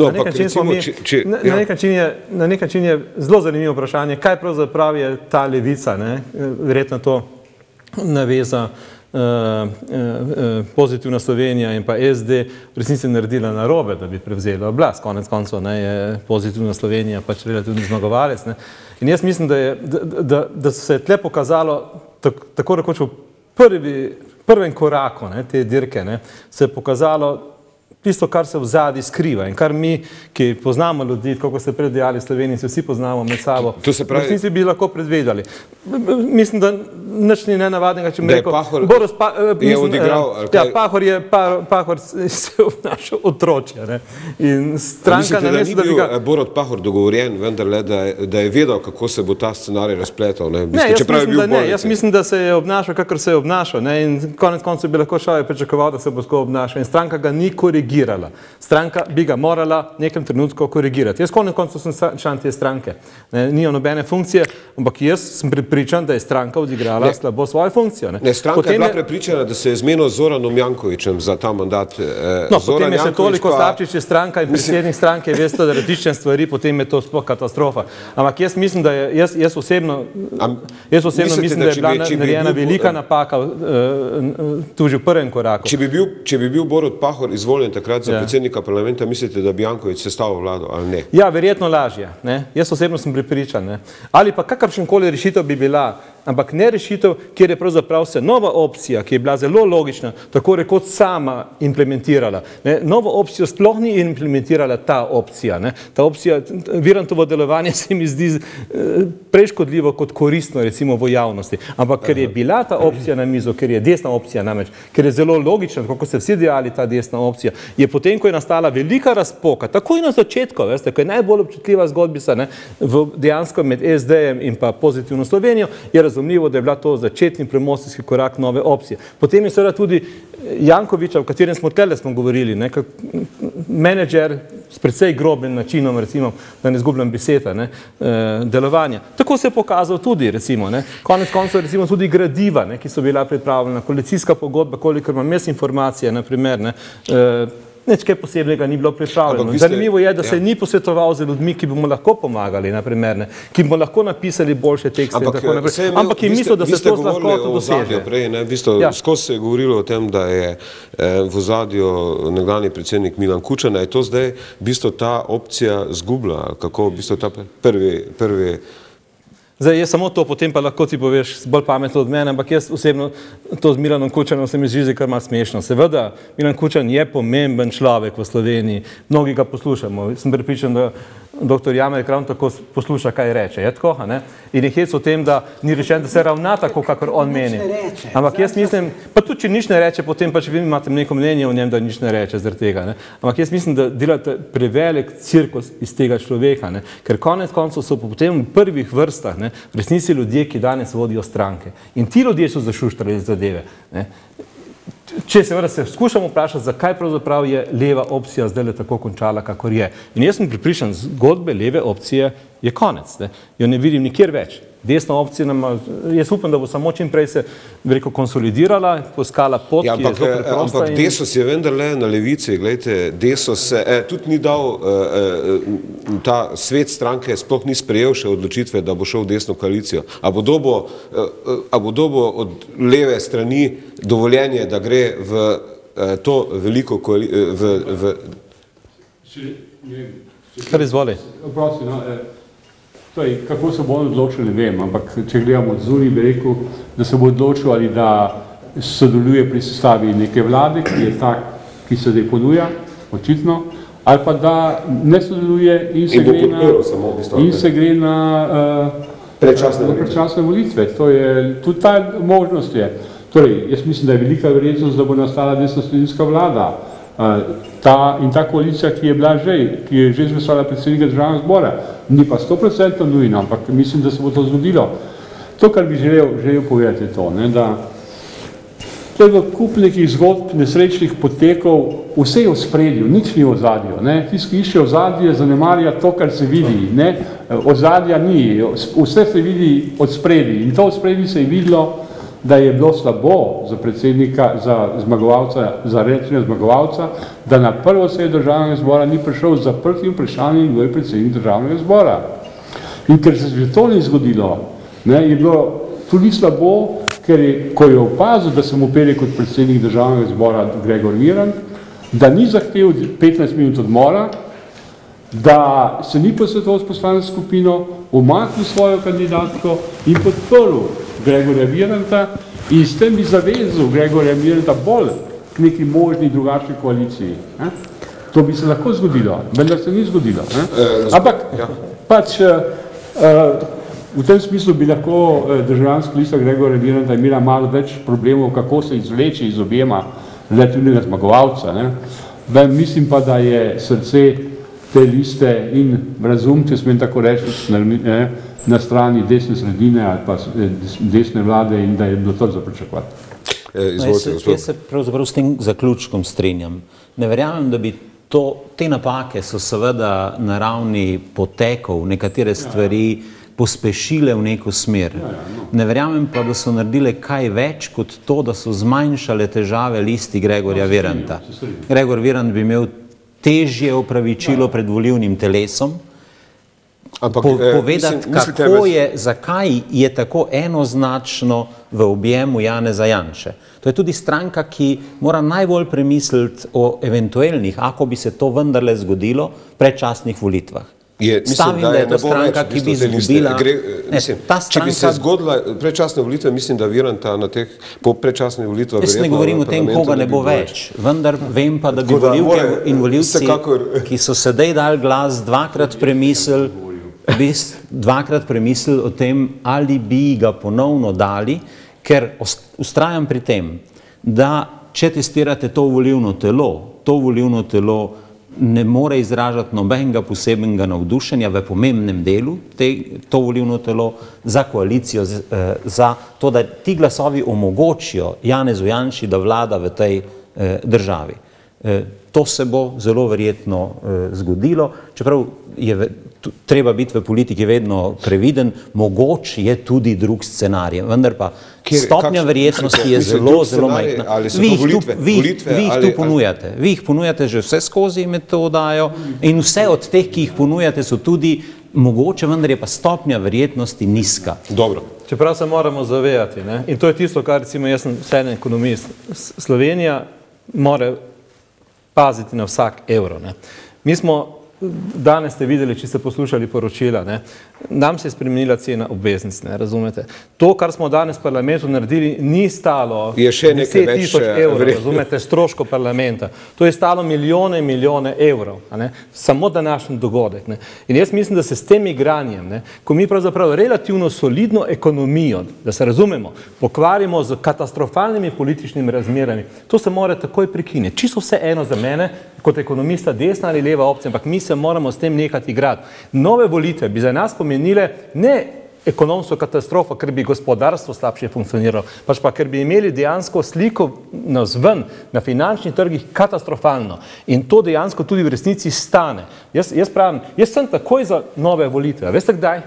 na nek način je zelo zanimivo vprašanje, kaj pravzaprav je ta levica, verjetno to naveza Pozitivna Slovenija in pa SD v resnici naredila narobe, da bi prevzela oblast. Konec koncev je Pozitivna Slovenija pač relativni zmagovalec. In jaz mislim, da se je tle pokazalo, tako rekoč v prvem koraku te dirke, se je pokazalo tisto, kar se v zadnji skriva in kar mi, ki poznamo ljudi, kako ste predejali Sloveniji, se vsi poznamo med sabo, v resnici bi lahko predvedali. Mislim, da nič ni nenavadnega, če mi rekel, je odigral. Pahor se je obnašal otročje. Mislite, da ni bil Borut Pahor dogovorjen, vendarle, da je vedel, kako se bo ta scenarij razpletal? Jaz mislim, da se je obnašal, kakor se je obnašal. In konec koncev bi lahko šel pričakoval, da se bo tako obnašal. In stranka ga ni korigirala. Stranka bi ga morala v nekem trenutku korigirati. Jaz konec koncev sem član te stranke. Nijo nobene funkcije, ampak jaz sem prepričan, da je stranka odigrala slabo svojo funkcijo. Stranka je bila prepričana, da se je zmenil z Zoranom Jankovićem za ta mandat. Potem je še toliko slabši, če stranka in predsednik stranke veste, da različne stvari, potem je to sploh katastrofa. Ampak jaz mislim, da je, jaz osebno mislim, da je bila narejena velika napaka tudi v prvem koraku. Če bi bil Borut Pahor izvoljen takrat za predsednika parlamenta, mislite, da bi Janković sestavil vlado ali ne? Ja, verjetno lažje. Jaz osebno sem prepričan. Ali pa kakršenkoli rešitev bi bila, ampak ne rešitev, kjer je pravzaprav se nova opcija, ki je bila zelo logična, tako rekoč sama implementirala. Novo opcijo sploh ni implementirala ta opcija. Ta opcija, Virantovo delovanje se mi zdi preškodljivo kot koristno, recimo v javnosti. Ampak ker je bila ta opcija na mizo, ker je desna opcija namreč, ker je zelo logična, kako se vsi dejali ta desna opcija, je potem, ko je nastala velika razpoka, takoj na začetku, veste, ko je najbolj občutljiva zgodbica dejansko med SD-jem in pa Pozitivno Slovenijo, je razumljivo, da je bila to začetni premostijski korak nove opcije. Potem je seveda tudi Jankovića, o katerem smo govorili, menedžer s precej grobim načinom, recimo, da ne izgubljam beseda, delovanja. Tako se je pokazal tudi, recimo, konec koncev, recimo, tudi gradiva, ki so bila pripravljena, koalicijska pogodba, kolikor imam jaz informacije, naprimer, nič kaj posebnega ni bilo pripravljeno. Zanimivo je, da se ni posvetoval z ljudmi, ki bi mu lahko pomagali, naprimer, ki bi mu lahko napisali boljše tekste in tako naprej. Ampak je mislil, da se to z lahkoto doseže. Skozi se je govorilo o tem, da je v ozadju nekdanji predsednik Milan Kučan. Je to zdaj v bistvu ta opcija zgubila? Kako v bistvu ta prvi... Zdaj, jaz samo to, potem pa lahko ti poveš bolj pametno od mene, ampak jaz osebno to z Milanom Kučanom se mi zdi kar malo smešno. Seveda, Milan Kučan je pomemben človek v Sloveniji, mnogi ga poslušamo. Sem prepričan, da dr. Jamek ravno tako posluša, kaj reče. Je tako? In je hec o tem, da ni rečen, da se ravna tako, kakor on meni. Ampak jaz mislim, pa tudi, če nič ne reče, potem pač vi imate neko mnenje o njem, da nič ne reče zaradi tega. Ampak jaz mislim, da delate prevelik cirkus iz tega človeka, ker konec koncev so potem v prvih vrstah v resnici ljudje, ki danes vodijo stranke. In ti ljudje so zašuštrali zadeve. če seveda se skušamo vprašati, zakaj pravzaprav je leva opcija zdaj tako končala, kakor je. In jaz sem pripričan, zgodbe leve opcije je konec, ne? Jo ne vidim nikjer več. Desna opcija nama, jaz upam, da bo samo čim prej se, bi rekel, konsolidirala, poiskala pot, Ja, ki je zelo preprosta. ampak Desus je vendarle na levici, gledajte, Desus se tudi ni dal, ta svet stranke sploh ni sprejel še odločitve, da bo šel v desno koalicijo. A bo dobo od leve strani dovoljenje, da gre v to veliko koalicijo, Kar izvoli. Prosti, no, kako se bo on odločil, ne vem, ampak če gledamo od zunaj, bi rekel, da se bo odločil ali da sodeluje pri sestavi neke vlade, ki je tak, ki se zdaj ponuja, očitno, ali pa da ne sodeluje in se gre na predčasne volitve. To je, tudi ta možnost je. Torej, jaz mislim, da je velika verjetnost, da bo nastala desnosredinska vlada. In ta koalicija, ki je že izglasovala predsednika državnega zbora, ni pa 100% nujna, ampak mislim, da se bo to zgodilo. To, kar bi želel povedati, je to, ne, da to je v kup nekih zgodb nesrečnih potekov, vse je v spredju, nič ni v ozadju. Tisti, ki išče ozadje, zanemarja to, kar se vidi. Ozadja ni, vse se vidi od spredi. In to od spredi se je videlo, da je bilo slabo za predsednika, za zmagovalca, za rečenja zmagovalca, da na prvo sejo državnega zbora ni prišel z zaprtim vprašanjem, kdo je predsednik državnega zbora. In ker se že to ni zgodilo, je bilo tudi slabo, ker ko je opazil, da se mu pelje kot predsednik državnega zbora Gregor Virant, da ni zahteval 15 minut odmora, da se ni posvetoval s poslansko skupino, umaknil svojo kandidatko in podprl Gregorja Viranta in s tem bi zavezal Gregorja Viranta bolj k neki možni drugačni koaliciji. To bi se lahko zgodilo, vendar se ni zgodilo. Ampak pač v tem smislu bi lahko državljanska lista Gregorja Viranta imela malo več problemov, kako se izvleči iz objema relativnega zmagovalca. Mislim pa, da je srce te liste in razum, če smem tako reči, na strani desne sredine ali pa desne vlade in da je bilo to za pričakovati. Jaz se pravzaprav s tem zaključkom strinjam. Ne verjamem, da bi te napake so seveda na ravni potekov nekatere stvari pospešile v neko smer. Ne verjamem pa, da so naredile kaj več kot to, da so zmanjšale težave listi Gregorja Viranta. Gregor Virant bi imel težje opravičilo pred volilnim telesom, povedati, kako je, zakaj je tako enoznačno v objemu Janeza Janše. To je tudi stranka, ki mora najbolj premisliti o eventualnih, ako bi se to vendarle zgodilo, predčasnih volitvah. Stavim, da je to stranka, ki bi izgubila. Če bi se zgodila predčasne volitve, mislim, da Viranta na teh predčasnih volitvah verjetno... Jaz ne govorim o tem, koga ne bo več, vendar vem pa, da bi volivke in volivci, ki so sedaj dali glas, dvakrat premislili o tem, ali bi ga ponovno dali, ker ustrajam pri tem, da če testirate to volilno telo ne more izražati nobenega posebnega navdušenja v pomembnem delu, to volilno telo za koalicijo, za to, da ti glasovi omogočijo Janezu Janši, da vlada v tej državi. To se bo zelo verjetno zgodilo, čeprav je treba biti v politiki vedno previden, mogoč je tudi drug scenarij, vendar pa stopnja verjetnosti je zelo, zelo majhna. Vi jih ponujate že vse skozi med to oddajo in vse od teh, ki jih ponujate, so tudi mogoče, vendar je pa stopnja verjetnosti nizka. Dobro. Čeprav se moramo zavedati, in to je tisto, kar recimo jaz sem vseeno ekonomist, Slovenija mora paziti na vsak evro. Mi smo, danes ste videli, če ste poslušali poročila, nam se je spremenila cena obveznic, razumete? To, kar smo danes v parlamentu naredili, ni stalo 10.000 evrov, razumete, stroško parlamenta. To je stalo milijone in milijone evrov, samo današnji dogodek. In jaz mislim, da se s tem igranjem, ko mi pravzaprav relativno solidno ekonomijo, da se razumemo, pokvarimo z katastrofalnimi političnimi razmerami, to se mora takoj prekiniti. Čisto vse eno za mene, kot ekonomista desna ali leva opcija, ampak mi se moramo s tem nekati igrati. Nove volitve bi za nas pomenile ne ekonomsko katastrofo, ker bi gospodarstvo slabše funkcioniralo, pač pa ker bi imeli dejansko sliko navzven na finančnih trgih katastrofalno. In to dejansko tudi v resnici stane. Jaz pravim, jaz sem takoj za nove volitve. Veste kdaj?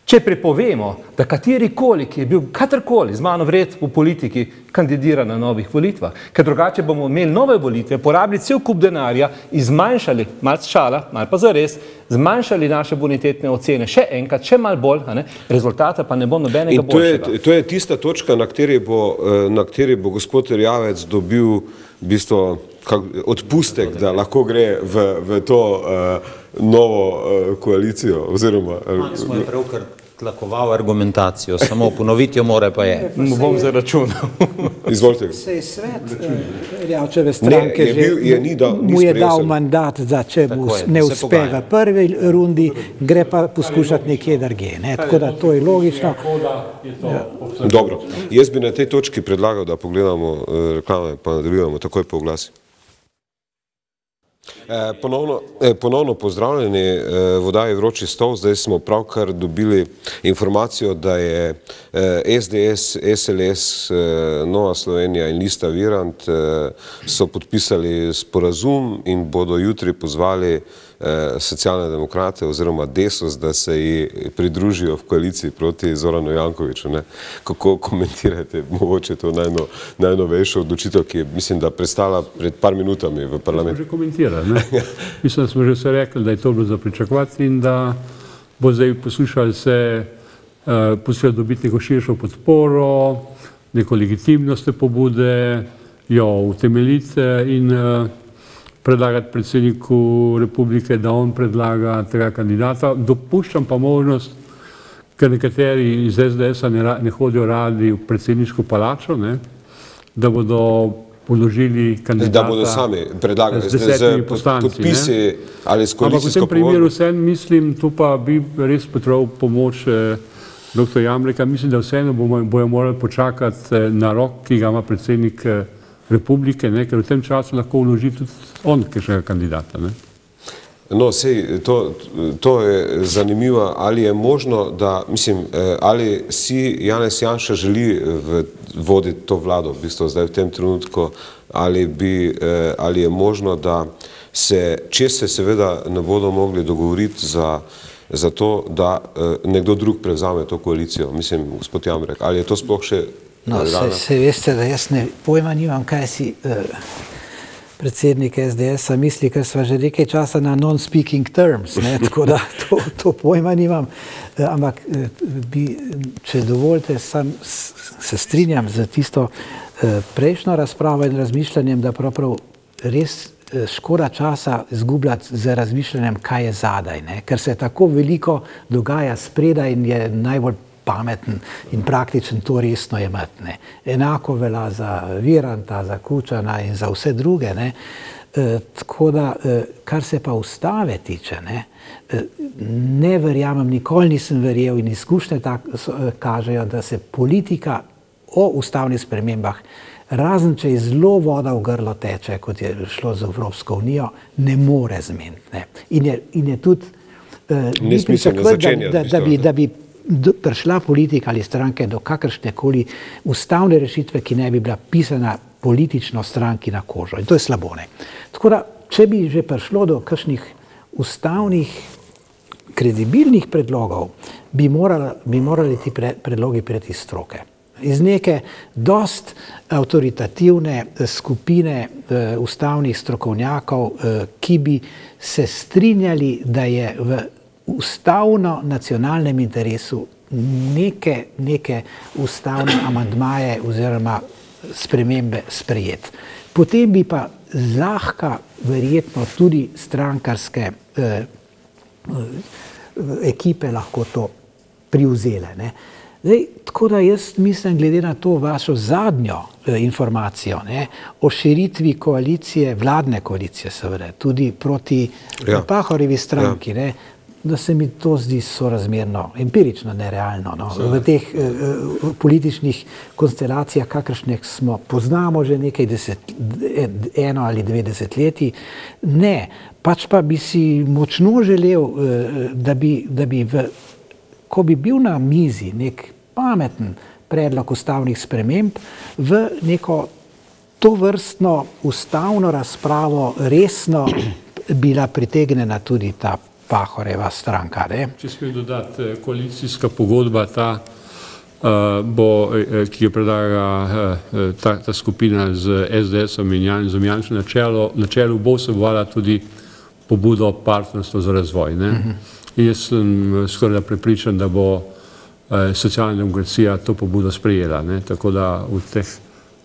Če prepovemo, da katerikoli, ki je bil katerkoli z mano vred v politiki, kandidira na novih volitvah, ker drugače bomo imeli nove volitve, porabili cel kup denarja in zmanjšali, malce šala, malo pa zares, zmanjšali naše bonitetne ocene, še enkrat, še malo bolj, rezultata pa ne bo nobenega boljšega. In to je tista točka, na kateri bo gospod Erjavec dobil v bistvu odpustek, da lahko gre v to novo koalicijo, oziroma... Smo je pravkar tlakoval argumentacijo, samo ponoviti jo more pa je. Bom zaračunal. Izvolite. Se je svet Erjavčeve stranke mu je dal mandat, da če mu ne uspe v prvi rundi, gre pa poskušati nekje drugje. Tako da to je logično. Dobro, jaz bi na tej točki predlagal, da pogledamo reklame, pa nadaljujemo takoj po oglasi. Ponovno pozdravljeni v oddaji Vroči stol. Zdaj smo pravkar dobili informacijo, da je SDS, SLS, Nova Slovenija in Lista Virant so podpisali sporazum in bodo jutri pozvali socialne demokrate oziroma Desus, da se ji pridružijo v koaliciji proti Zoranu Jankoviću. Kako komentirate mogoče to najnovejšo odločitev, ki je, mislim, da prestala pred par minutami v parlamentu? Smo že komentirali. Mislim, da smo že vse rekli, da je to bilo za pričakovati in da bo zdaj poslušali dobiti neko širšo podporo, neko legitimnost te pobude, jo utemeljiti in predlagati predsedniku republike, da on predlaga tega kandidata. Dopuščam pa možnost, ker nekateri iz SDS-a ne hodijo radi v predsedniško palačo, da bodo podložili kandidata. Da bodo sami predlagali z podpisi ali s koalicijsko pogodbo. Ampak v tem primeru vsem mislim, tu pa bi res potreboval pomoč dr. Jamreka. Mislim, da vseeno bojo morali počakati na rok, ki ga ima predsednik republike, ker v tem času lahko vloži tudi on kakšnega kandidata. No, sej, to je zanimivo, ali je možno, da, mislim, ali si Janez Janša želi voditi to vlado, v bistvu zdaj v tem trenutku, ali je možno, da če se seveda ne bodo mogli dogovoriti za to, da nekdo drug prevzame to koalicijo, mislim, gospod Jamrek, ali je to sploh še... No, se veste, da jaz pojma nimam, kaj si predsednik SDS-a misli, ker sva že nekaj časa na non-speaking terms, tako da to pojma nimam, ampak če dovolite, se strinjam z tisto prejšnjo razpravo in razmišljanjem, da prav res škoda časa izgubljati z razmišljanjem, kaj je zadaj, ker se tako veliko dogaja spredaj in je najbolj pameten in praktičen to resno jemati. Enako velja za Viranta, za Kučana in za vse druge. Tako da, kar se pa ustave tiče, ne verjamem, nikoli nisem verjel in izkušnje kažejo, da se politika o ustavnih spremembah, razen če je zelo voda v grlo teče, kot je šlo z Evropsko unijo, ne more zmeniti. In je tudi ni pričakovati, da bi prišla politika ali stranke do kakršnekoli ustavne rešitve, ki ne bi bila pisana politično stranki na kožo. In to je slabo. Tako da, če bi že prišlo do kakšnih ustavnih kredibilnih predlogov, bi morali ti predlogi priti iz stroke. Iz neke dost avtoritativne skupine ustavnih strokovnjakov, ki bi se strinjali, da je v ustavno nacionalnem interesu neke ustavne amandmaje oziroma spremembe sprejeti. Potem bi pa zlahka verjetno tudi strankarske ekipe lahko to privzele. Tako da jaz mislim, glede na to vašo zadnjo informacijo o širitvi koalicije, vladne koalicije seveda, tudi proti Pahorjevi stranki, da se mi to zdi sorazmerno, empirično nerealno. V teh političnih konstelacijah, kakršnih smo poznamo že nekaj eno ali dve desetletji, ne, pač pa bi si močno želel, da bi v ko bi bil na mizi nek pameten predlog ustavnih sprememb, v neko tovrstno ustavno razpravo resno bila pritegnjena tudi ta Pahorjeva stranka. Ne? Če smem dodati, koalicijska pogodba ta, ki jo predlaga ta skupina z SDS-om in Janezom Janšo na čelu, bo vsebovala tudi pobudo partnerstva za razvoj. In jaz sem skoraj prepričan, da bo socialna demokracija to pobudo sprejela. Tako da v teh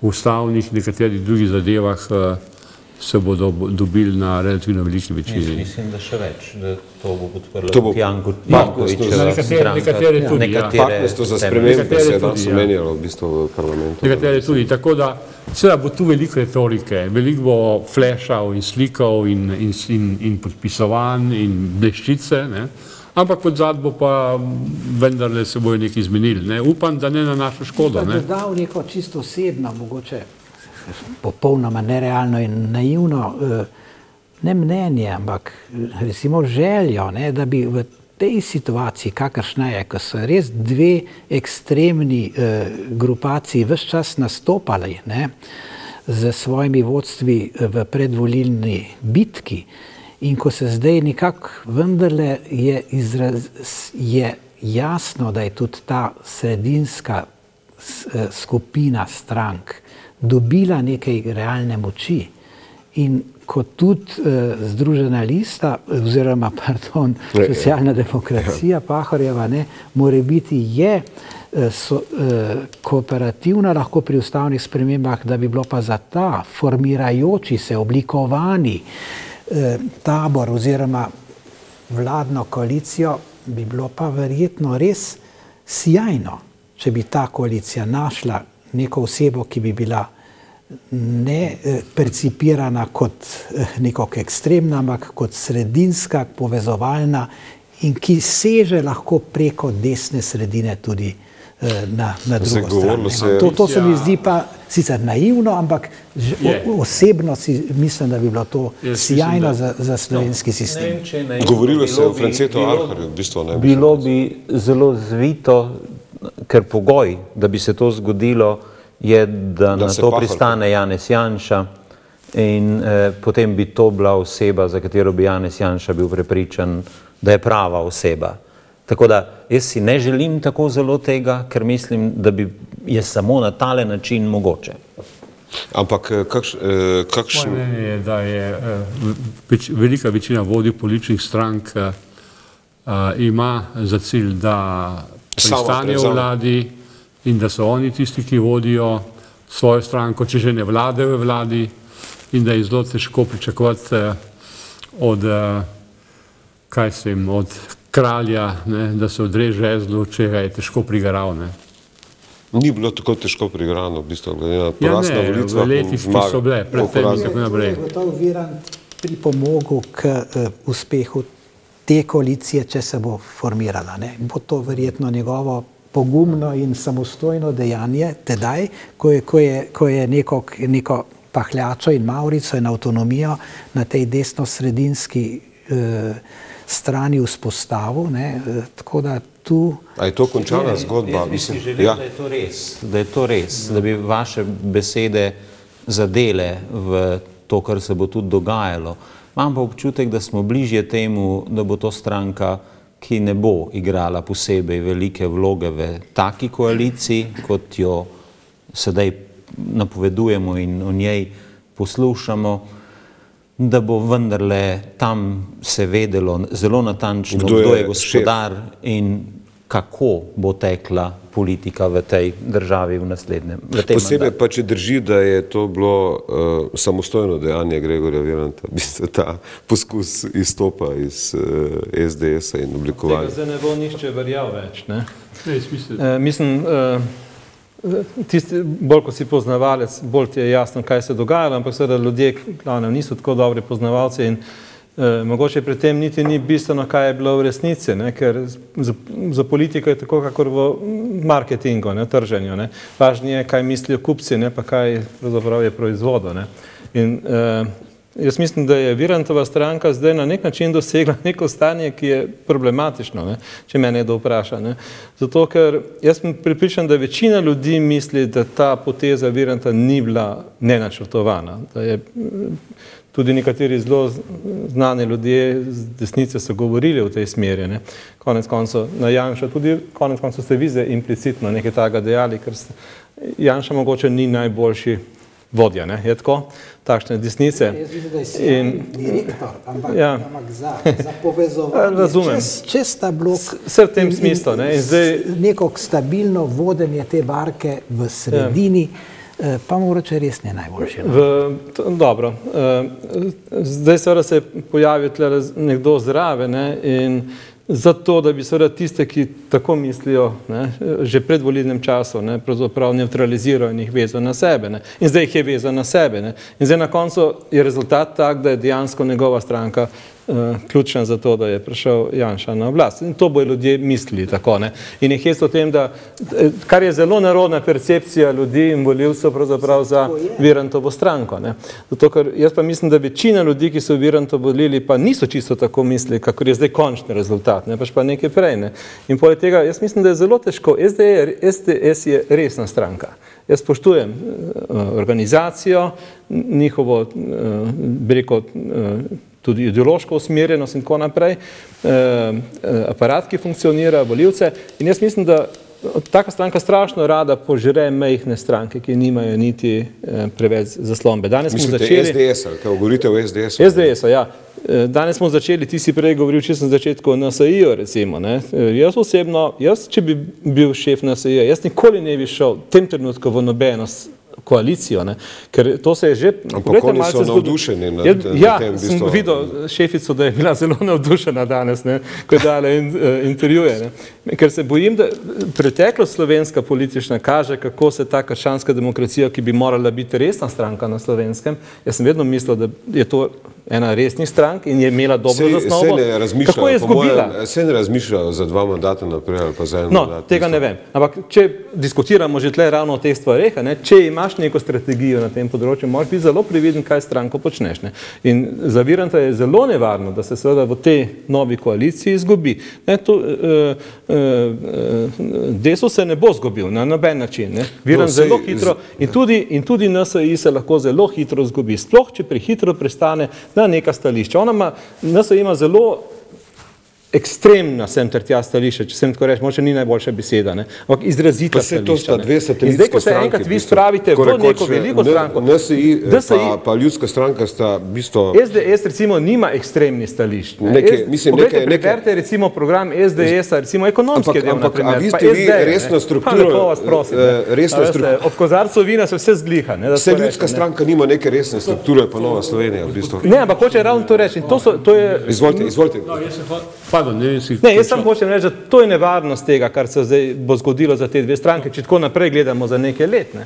ustavnih nekaterih drugih zadevah se bodo dobili na relativno veliki večini. Mislim, da še več, da to bo podprlo Jankovićeva stranka. Nekatere tudi, ja. Partnerstvo za spremembe se je danes omenjalo v bistvu v parlamentu. Nekatere tudi, tako da seveda bo tu veliko retorike, veliko bo flešav in slikov in podpisovanj in bleščice, ampak pod zad bo pa vendarle se bojo nekaj izmenili. Upam, da ne na našo škodo. Da dodal neko čisto osebno, mogoče popolnoma nerealno in naivno, ne mnenje, ampak recimo željo, da bi v tej situaciji, kakršna je, ko so res dve ekstremni grupaciji ves čas nastopali z svojimi vodstvi v predvolilni bitki in ko se zdaj nekako vendarle je jasno, da je tudi ta sredinska skupina strank dobila nekaj realne moči in kot tudi Združena lista, oziroma, pardon, Socialna demokracija Pahorjeva, morebiti je kooperativna lahko pri ustavnih spremembah, da bi bilo pa za ta formirajoči se, oblikovani tabor oziroma vladno koalicijo bi bilo pa verjetno res sijajno, če bi ta koalicija našla neko osebo, ki bi bila ne percipirana kot nekako ekstremna, ampak kot sredinska, povezovalna in ki seže lahko preko desne sredine tudi na drugo stran. To se mi zdi pa sicer naivno, ampak osebno si mislim, da bi bilo to sijajno za slovenski sistem. Govorilo se o Francetu Arharju, v bistvu ne bi. Bilo bi zelo zvito, ker pogoj, da bi se to zgodilo, je, da na to pristane Janez Janša in potem bi to bila oseba, za katero bi Janez Janša bil prepričan, da je prava oseba. Tako da jaz si ne želim tako zelo tega, ker mislim, da je samo na tale način mogoče. Ampak kakšen... Moje mnenje je, da je velika večina vodij političnih strank ima za cilj, da pristanejo v vladi in da so oni tisti, ki vodijo svojo stranko, če že ne vlade v vladi, in da je zelo težko pričakovati od kralja, da se odreže žezlu, če ga je težko prigaral. Ni bilo tako težko prigrano, v bistvu, glede na poraz na volitvah. V letih, ki so bile, predtem in tako naprej. To je Virant pripomogel k uspehu te koalicije, če se bo formirala. Bo to verjetno njegovo pogumno in samostojno dejanje tedaj, ko je neko pahljačo in Maurico in avtonomijo na tej desno-sredinski strani vzpostavil. Tako da tu... A je to končana zgodba? Jaz bi si želel, da je to res, da bi vaše besede zadele v to, kar se bo tudi dogajalo. Imam pa občutek, da smo bližje temu, da bo to stranka, ki ne bo igrala posebej velike vloge v taki koaliciji, kot jo sedaj napovedujemo in o njej poslušamo, da bo vendarle tam se vedelo zelo natančno, kdo je gospodar in kako bo tekla politika v tej državi v naslednjem. Posebej pa, če drži, da je to bilo samostojno dejanje Gregorja Viranta, v bistvu ta poskus izstopa iz SDS-a in oblikovanja. Tega zdaj ne bo nišče verjal več, ne? Mislim, bolj ko si poznavalec, bolj ti je jasno, kaj se dogajalo, ampak seveda ljudje niso tako dobri poznavalci in mogoče pri tem niti ni bistveno, kaj je bilo v resnici, ker za politiko je tako, kakor v marketingu, trženju. Važnije je, kaj mislijo kupci, pa kaj pravzaprav je proizvodo. In Jaz mislim, da je Virantova stranka zdaj na nek način dosegla neko stanje, ki je problematično, ne, če mene kdo vpraša. Ne. Zato, ker jaz sem prepričan, da večina ljudi misli, da ta poteza Viranta ni bila nenačrtovana. Da je, tudi nekateri zelo znani ljudje z desnice so govorili v tej smeri. Ne. Konec koncev na Janša, tudi konec koncev ste vi zdaj implicitno nekaj takega dejali, ker Janša mogoče ni najboljši vodja, ne, je tako, takšne desnice. Jaz mislim, da je sijan direktor, ampak za povezovanje čez ta blok vse v tem smislu, ne, in zdaj neko stabilno vodenje te barke v sredini, pa mogoče res ne najboljše. Dobro, zdaj seveda se je pojavil tle nekdo zraven, ne, in zato, da bi seveda tiste, ki tako mislijo, ne, že pred volilnem času, ne, pravzaprav neutraliziral in jih vezal na sebe, ne, in zdaj jih je vezal na sebe, ne, in zdaj na koncu je rezultat tak, da je dejansko njegova stranka ključna za to, da je prišel Janša na oblast. In to bojo ljudje mislili tako, ne. In je hec o tem, da, kar je zelo narodna percepcija ljudi in volivcev pravzaprav za Virantovo stranko, ne. Zato, ker jaz pa mislim, da večina ljudi, ki so Virantovo volili, pa niso čisto tako mislili, kakor je zdaj končni rezultat, ne, pač pa nekaj prej, ne. In poleg tega, jaz mislim, da je zelo težko. SDS je resna stranka. Jaz spoštujem organizacijo, njihovo, bi rekel, tudi ideološko usmerjenost in tako naprej, aparat, ki funkcionira, volivce. In jaz mislim, da taka stranka strašno rada požre majhne stranke, ki nimajo niti preveč zaslombe. Danes smo začeli... Mislite SDS-a, kaj govorite o SDS-u? SDS-a, ja. Danes smo začeli, ti si prej govoril čisto na začetku o NSI-ju, recimo, ne. Jaz osebno, če bi bil šef NSI-ja, jaz nikoli ne bi šel v tem trenutku v nobeno koalicijo, ne, ker to se je že... Ampak oni so navdušeni nad tem. Ja, sem videl šefico, da je bila zelo navdušena danes, ne, ko je dala intervjuje, ne. Ker se bojim, da preteklost slovenska politična kaže, kako se ta krščanska demokracija, ki bi morala biti resna stranka na Slovenskem, jaz sem vedno mislil, da je to ena resnih strank in je imela dobro zasnovo. Kako je izgubila? Se ne razmišljajo za 2 mandata naprej ali pa za 1 mandat? No, tega ne vem. Ampak če diskutiramo že tle ravno o teh stvareh, če imaš neko strategijo na tem področju, moraš biti zelo previden, kaj stranko počneš. Ne? In za Viranta je zelo nevarno, da se seveda v tej novi koaliciji izgubi. Desus se ne bo zgubil na noben način. Ne? Virant zelo hitro in tudi NSI se lahko zelo hitro zgubi. Sploh, če prehitro prestane na neka stališča. NSI ima zelo ekstremna sem ter tja stališča, če sem tako reči, moče ni najboljša beseda, ne? Ampak izrazita stališča. In zdaj, ko se enkrat vi spravite v neko veliko stranko, NSI pa ljudska stranka sta v bistvu... SDS recimo nima ekstremnih stališč. Poglejte, preberite recimo program SDS-a, recimo ekonomski del, na primer, a vi ste vi resno strukturo... Ob kozarcu vina se vse zgliha. Vse ljudska stranka nima neke resne strukture, pa Nova Slovenija v bistvu. Ne, ampak hoče ravno to reči. Izvolite. Jaz sam hočem reči, da to je nevarnost tega, kar se zdaj bo zgodilo za te dve stranke, če tako naprej gledamo za nekaj let. Ne?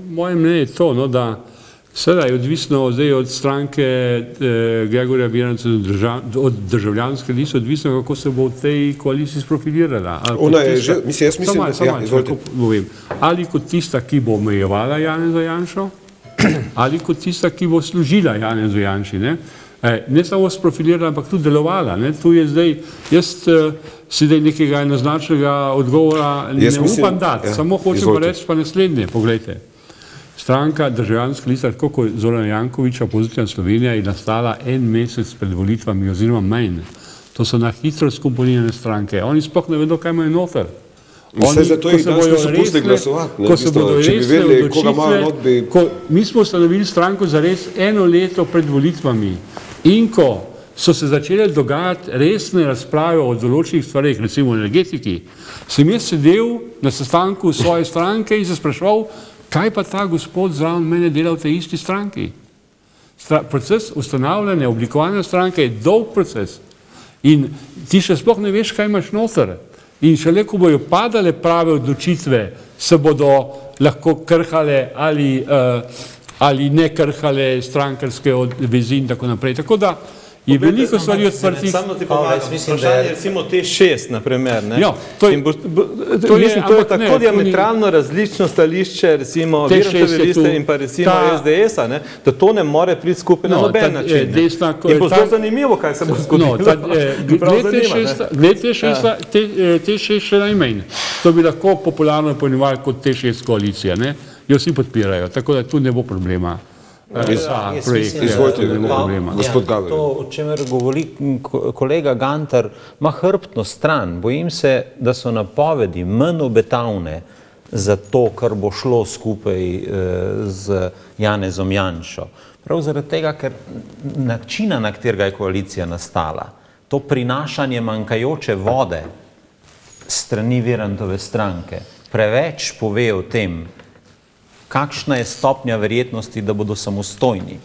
Moje mnenje je to, no, da seveda je odvisno zdaj od stranke Gregorja Viranta od državljanske liste, odvisno, kako se bo v tej koaliciji sprofilirala. Ali kot tista, ki bo omejevala Janeza Janšo, ali kot tista, ki bo služila Janezu Janši, ne? Ne samo sprofilirala, ampak tudi delovala. Ne? Tu je zdaj, jaz si zdaj nekega enoznačnega odgovora ne upam dati, samo hočem pa reči pa naslednje, poglejte. Stranka državljanska lista, tako kot Zorana Jankovića, Pozitivna Slovenija, je nastala 1 mesec pred volitvami oziroma manj. To so na hitro skomponirane stranke. Oni sploh ne vedo, kaj imajo noter. Vse zato jih danes niso pustili glasovati. Če bi vedeli, koga imajo not, bi... Mi smo ustanovili stranko za res 1 leto pred volitvami. In ko so se začele dogajati resne razprave o določenih stvareh, recimo o energetiki, sem jaz sedel na sestanku svoje stranke in se spraševal, kaj pa ta gospod zraven mene dela v tej isti stranki. Proces ustanavljanja, oblikovanja stranke je dolg proces in ti še sploh ne veš, kaj imaš noter. In šele, ko bojo padale prave odločitve, se bodo lahko krhale ali ne krhale strankarske vezi in tako naprej. Tako da je veliko stvari odprtih. Samo ti pomagam, vprašanje recimo te 6, naprimer. Ja, to je tako diametralno različno stališče, recimo Virantove liste in pa recimo SDS-a, da to ne more priti skupaj na noben način. In bo zelo zanimivo, kaj se bo zgodilo. Glede te 6 še najmanj. To bi lahko popularno pojmovali kot te 6 koalicije. Jo vsi podpirajo, tako da tu ne bo problema. Izvolite, gospod Gaber. To, o čemer govori kolega Gantar, ima hrbtno stran. Bojim se, da so napovedi manj obetavne za to, kar bo šlo skupaj z Janezom Janšo. Prav zaradi tega, ker načina, na katerega je koalicija nastala, to prinašanje manjkajoče vode strani Virantove stranke, preveč pove o tem, kakšna je stopnja verjetnosti, da bodo samostojni.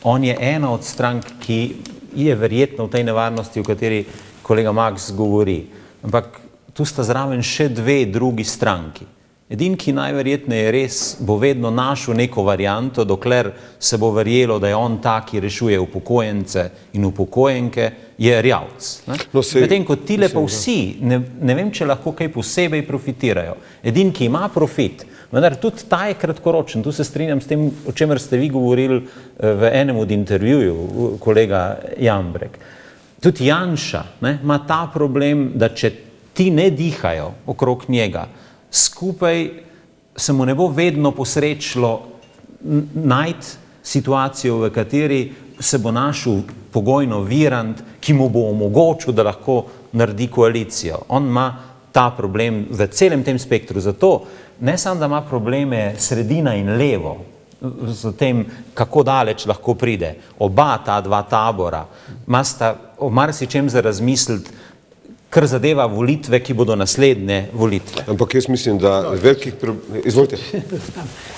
On je ena od strank, ki je verjetno v tej nevarnosti, o kateri kolega Max govori. Ampak tu sta zraven še dve drugi stranki. Edin, ki najverjetneje res bo vedno našel neko varianto, dokler se bo verjelo, da je on ta, ki rešuje upokojence in upokojenke, je Erjavec. Medtem ko tile pa vsi, ne vem, če lahko kaj posebej profitirajo. Edin, ki ima profit, vendar tudi ta je kratkoročen. Tu se strinjam s tem, o čemer ste vi govorili v enem od intervjujev, kolega Jambrek. Tudi Janša ima ta problem, da če ti ne dihajo okrog njega, skupaj se mu ne bo vedno posrečilo najti situacijo, v kateri se bo našel pogojno Virant, ki mu bo omogočil, da lahko naredi koalicijo. On ima ta problem v celem tem spektru. Zato ne samo, da ima probleme sredina in levo, z tem, kako daleč lahko pride. Oba ta dva tabora imata o marsičem za razmisliti, kar zadeva volitve, ki bodo naslednje volitve. Ampak jaz mislim, da velikih problemov... Izvolite.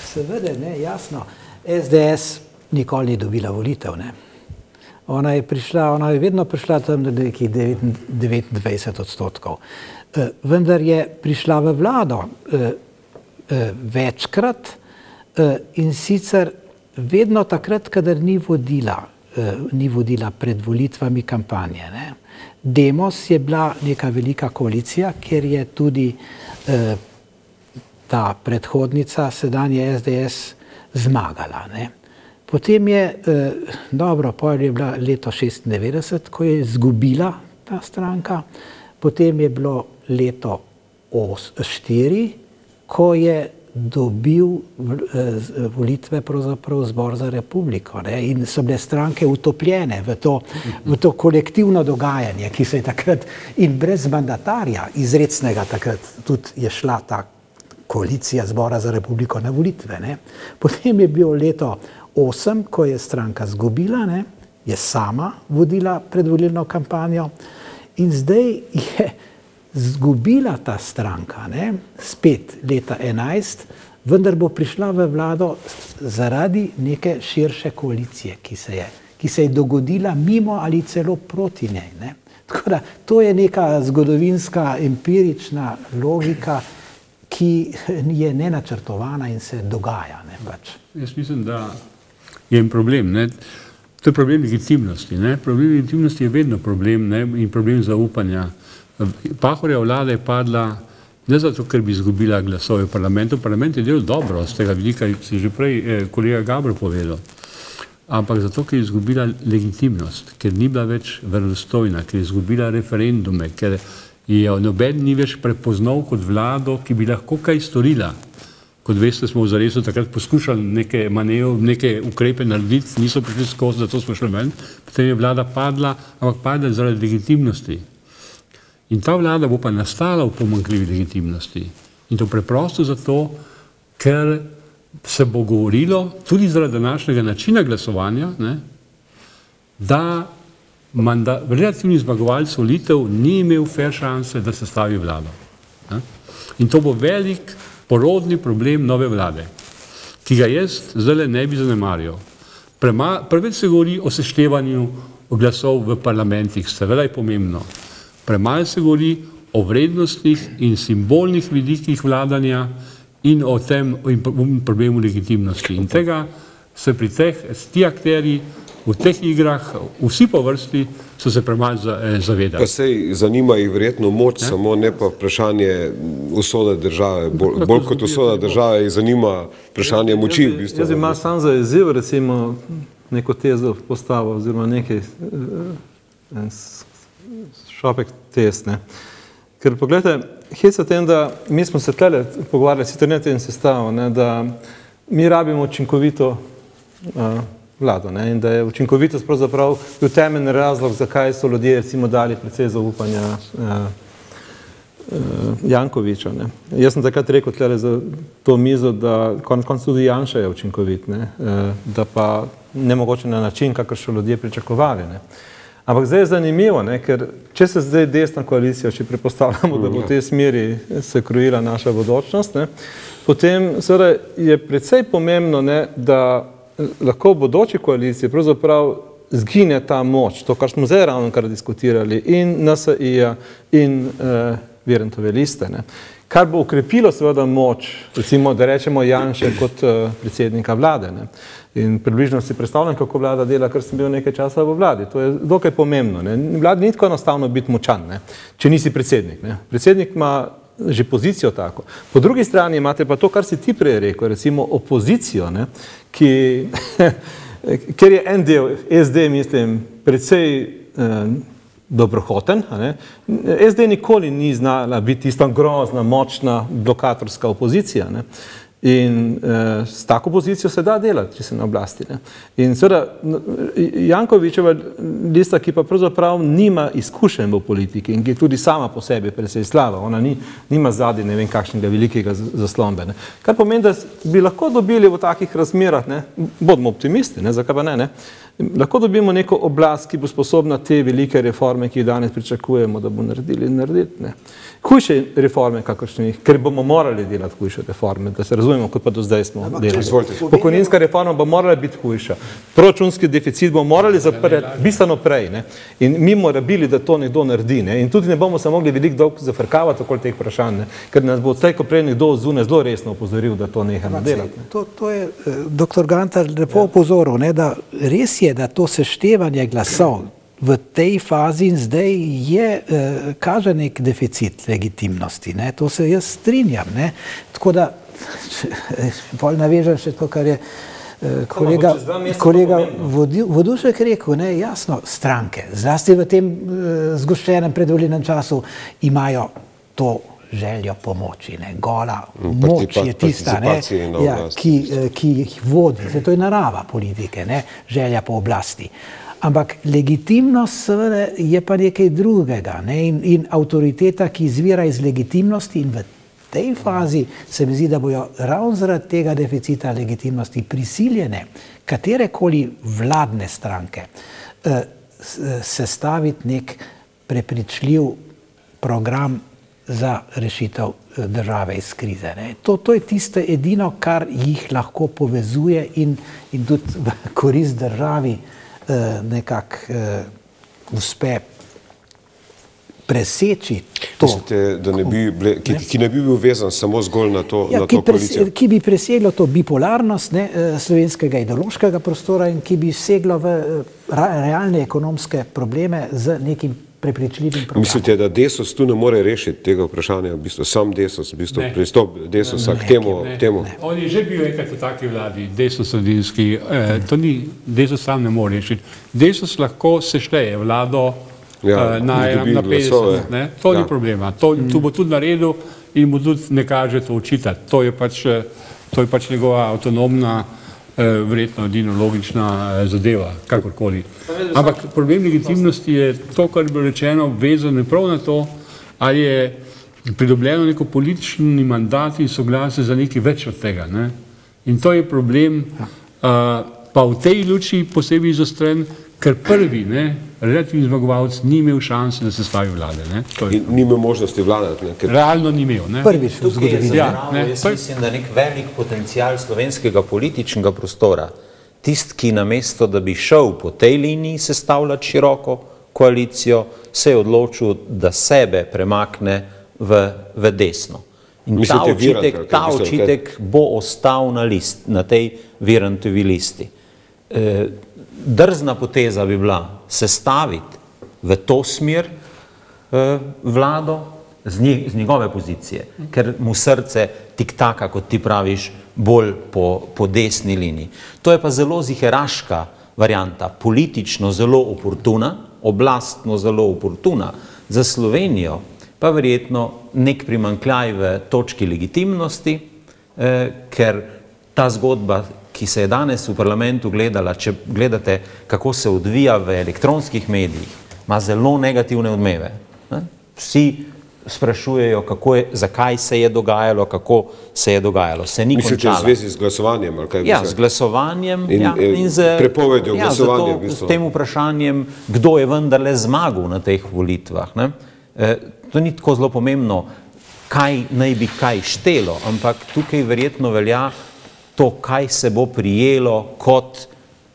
Seveda, ne, jasno. SDS nikoli ni dobila volitev, ne. Ona je vedno prišla tam do nekih 29%. Vendar je prišla v vlado večkrat in sicer vedno takrat, kadar ni vodila pred volitvami kampanje, ne. Demos je bila neka velika koalicija, kjer je tudi ta predhodnica, sedanje SDS, zmagala, ne. Potem je, potem je bila leto 96, ko je izgubila ta stranka, potem je bilo leto 4, ko je dobil volitve pravzaprav Zbor za republiko, ne, in so bile stranke utopljene v to kolektivno dogajanje, ki se je takrat in brez mandatarja izrecnega takrat tudi je šla ta koalicija Zbora za republiko na volitve, ne. Potem je bilo leto 8, ko je stranka zgubila, ne, je sama vodila predvolilno kampanjo in zdaj je zgubila ta stranka, ne, spet leta 11, vendar bo prišla v vlado zaradi neke širše koalicije, ki se je dogodila mimo ali celo proti njej, ne. Tako da to je neka zgodovinska, empirična logika, ki je nenačrtovana in se dogaja, ne, pač. Jaz mislim, da je en problem, ne. To je problem legitimnosti, ne. Problem legitimnosti je vedno problem, ne, in problem zaupanja. Pahorjeva vlada je padla ne zato, ker bi izgubila glasove v parlamentu. Parlament je delal dobro z tega vidika, si že prej kolega Gaber povedal, ampak zato, ker je izgubila legitimnost, ker ni bila več verodostojna, ker je izgubila referendume, ker je noben ni več prepoznal kot vlado, ki bi lahko kaj storila. Kot veste, smo v zaresu takrat poskušali neke ukrepe narediti, niso prišli skozi, zato smo šli ven, potem je vlada padla, ampak padla zaradi legitimnosti. In ta vlada bo pa nastala v pomanjkljivi legitimnosti. In to preprosto zato, ker se bo govorilo, tudi zaradi današnjega načina glasovanja, ne, da relativni zmagovalec volitev ni imel fair šanse, da sestavi vlado. Ne. In to bo velik porodni problem nove vlade, ki ga jaz zdaj ne bi zanemarjal. Preveč se govori o seštevanju glasov v parlamentih, seveda je pomembno. Premalo se govori o vrednostnih in simbolnih vidikih vladanja in o tem problemu legitimnosti. In tega se pri ti akteri v teh igrah vsi po vrsti so se premalo zavedali. Pa sej zanima jih verjetno moč, samo ne pa vprašanje usode države. Bolj kot usoda države jih zanima vprašanje moči. V bistvu. Jaz bi malo sam za izziv, recimo, neko tezo postavil, oziroma nekaj šopek test, ne. Ker pogledajte, hec o tem, da mi smo se tlele pogovarjali, sicer ne tem sestavu, ne, da mi rabimo učinkovito vlado, ne, in da je učinkovitost pravzaprav bil temeljni razlog, zakaj so ljudje recimo dali precej zaupanja Jankoviča, ne. Jaz sem takrat rekel tlele za to mizo, da konec tudi Janša je učinkovit, ne, da pa nemogoče na način, kakor so ljudje pričakovali, ne. Ampak zdaj je zanimivo, ne, ker če se zdaj desna koalicija, če prepostavljamo, da bo v tej smeri se krojila naša bodočnost, ne, potem seveda je precej pomembno, ne, da lahko v bodoči koaliciji pravzaprav zgine ta moč, to, kar smo zdaj ravnokar diskutirali, in NSI-ja in Virantove liste, ne. Kar bo ukrepilo seveda moč, recimo, da rečemo Janše kot predsednika vlade, ne. In približno si predstavljam, kako vlada dela, ker sem bil nekaj časa v vladi. To je dokaj pomembno, ne. Vladi ni tako enostavno biti močan, ne, če nisi predsednik, ne. Predsednik ima že pozicijo tako. Po drugi strani imate pa to, kar si ti prej rekel, recimo opozicijo, ne, ki, ker je en del SD, mislim, precej dobrohoten, ne. SD nikoli ni znala biti tista grozna, močna, blokatorska opozicija, ne. In s tako pozicijo se da delati, če se na oblasti, ne. In seveda Jankovičeva lista, ki pa pravzaprav nima izkušenj v politiki in ki je tudi sama po sebi precej slaba, ona nima zadnji ne vem kakšnega velikega zaslombe, ne. Kar pomeni, da bi lahko dobili v takih razmerah, ne, bodimo optimisti, ne, zakaj pa ne, lahko dobimo neko oblast, ki bo sposobna te velike reforme, ki jih danes pričakujemo, da bo naredili, ne. Hujše reforme, kakršnih, ker bomo morali delati hujše reforme, da se razumemo, kot pa do zdaj smo delali. Pokojninska reforma bo morala biti hujša. Proračunski deficit bomo morali zapreti bistveno prej, ne. In mi mora bili, da to nekdo naredi, ne. In tudi ne bomo se mogli veliko dolgo zafrkavati okoli teh vprašanj, ne. Ker nas bo slej ko prej nekdo zunaj zelo resno opozoril, da to nehamo delati. To je dr. Gantar lepo opozoril, ne, da res je, da to seštevanje glasov v tej fazi in zdaj je, kaže nek deficit legitimnosti, ne, to se jaz strinjam, ne, tako da, bolj navežem še to, kar je kolega Vodušek rekel, ne, jasno, stranke, zlasti v tem zgoščenem predvolilnem času imajo to željo pomoči, ne, gola moč je tista, ne, ja, ki jih vodi, zato je narava politike, ne, želja po oblasti. Ampak legitimnost seveda je pa nekaj drugega, ne, in avtoriteta, ki izvira iz legitimnosti, in v tej fazi se mi zdi, da bojo ravno zaradi tega deficita legitimnosti prisiljene katerekoli vladne stranke sestaviti nek prepričljiv program za rešitev države iz krize, ne. To je tisto edino, kar jih lahko povezuje in tudi v korist državi nekako uspe preseči to. Mislite, da ne bi ki ne bi bil vezan samo zgolj na to koalicijo? Ki bi preseglo to bipolarnost, ne, slovenskega ideološkega prostora in ki bi seglo v realne ekonomske probleme z nekim prepričljivim programom. Mislite, da Desus tu ne more rešiti tega vprašanja, v bistvu sam Desus, v bistvu pristop Desusa k temu? On je že bil enkrat v taki vladi, Desus-Sredinski, to ni, Desus sam ne more rešiti. Desus lahko sešteje vlado na 50, ne, to ni problema. To bo tudi naredil in mu tudi ne kaže to očitati. To je pač njegova avtonomna, verjetno edino logična zadeva, kakorkoli. Ampak problem legitimnosti je to, kar je bilo rečeno, vezano prav na to, ali je pridobljeno neko politični mandat in soglasje za nekaj več od tega, ne. In to je problem, pa v tej luči posebej izostren, ker prvi, ne, relativni zmagovalec ni imel šanse, da se stavi vlade, ne. In ni imel možnosti vladati, ne. Realno ni imel, ne. Prvič v zgodovini. Jaz mislim, da nek velik potencial slovenskega političnega prostora, tist, ki namesto, da bi šel po tej liniji sestavljati široko koalicijo, se je odločil, da sebe premakne v desno. In ta očitek bo ostal na tej Virantovi listi. drzna poteza bi bila sestaviti v to smer vlado z njegove pozicije, ker mu srce tiktaka, kot ti praviš, bolj po desni liniji. To je pa zelo ziheraška varianta, politično zelo oportuna, oblastno zelo oportuna, za Slovenijo pa verjetno nek primanjkljaj v točki legitimnosti, ker ta zgodba, ki se je danes v parlamentu gledala, če gledate, kako se odvija v elektronskih medijih, ima zelo negativne odmeve. Vsi sprašujejo, zakaj se je dogajalo, kako se je dogajalo. Se ni končala. Mislite v zvezi z glasovanjem? Ja, z glasovanjem in z prepovedjo glasovanja. S tem vprašanjem, kdo je vendarle zmagal na teh volitvah. To ni tako zelo pomembno, kaj naj bi kaj štelo, ampak tukaj verjetno velja to, kaj se bo prijelo kot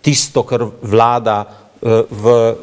tisto, kar vlada v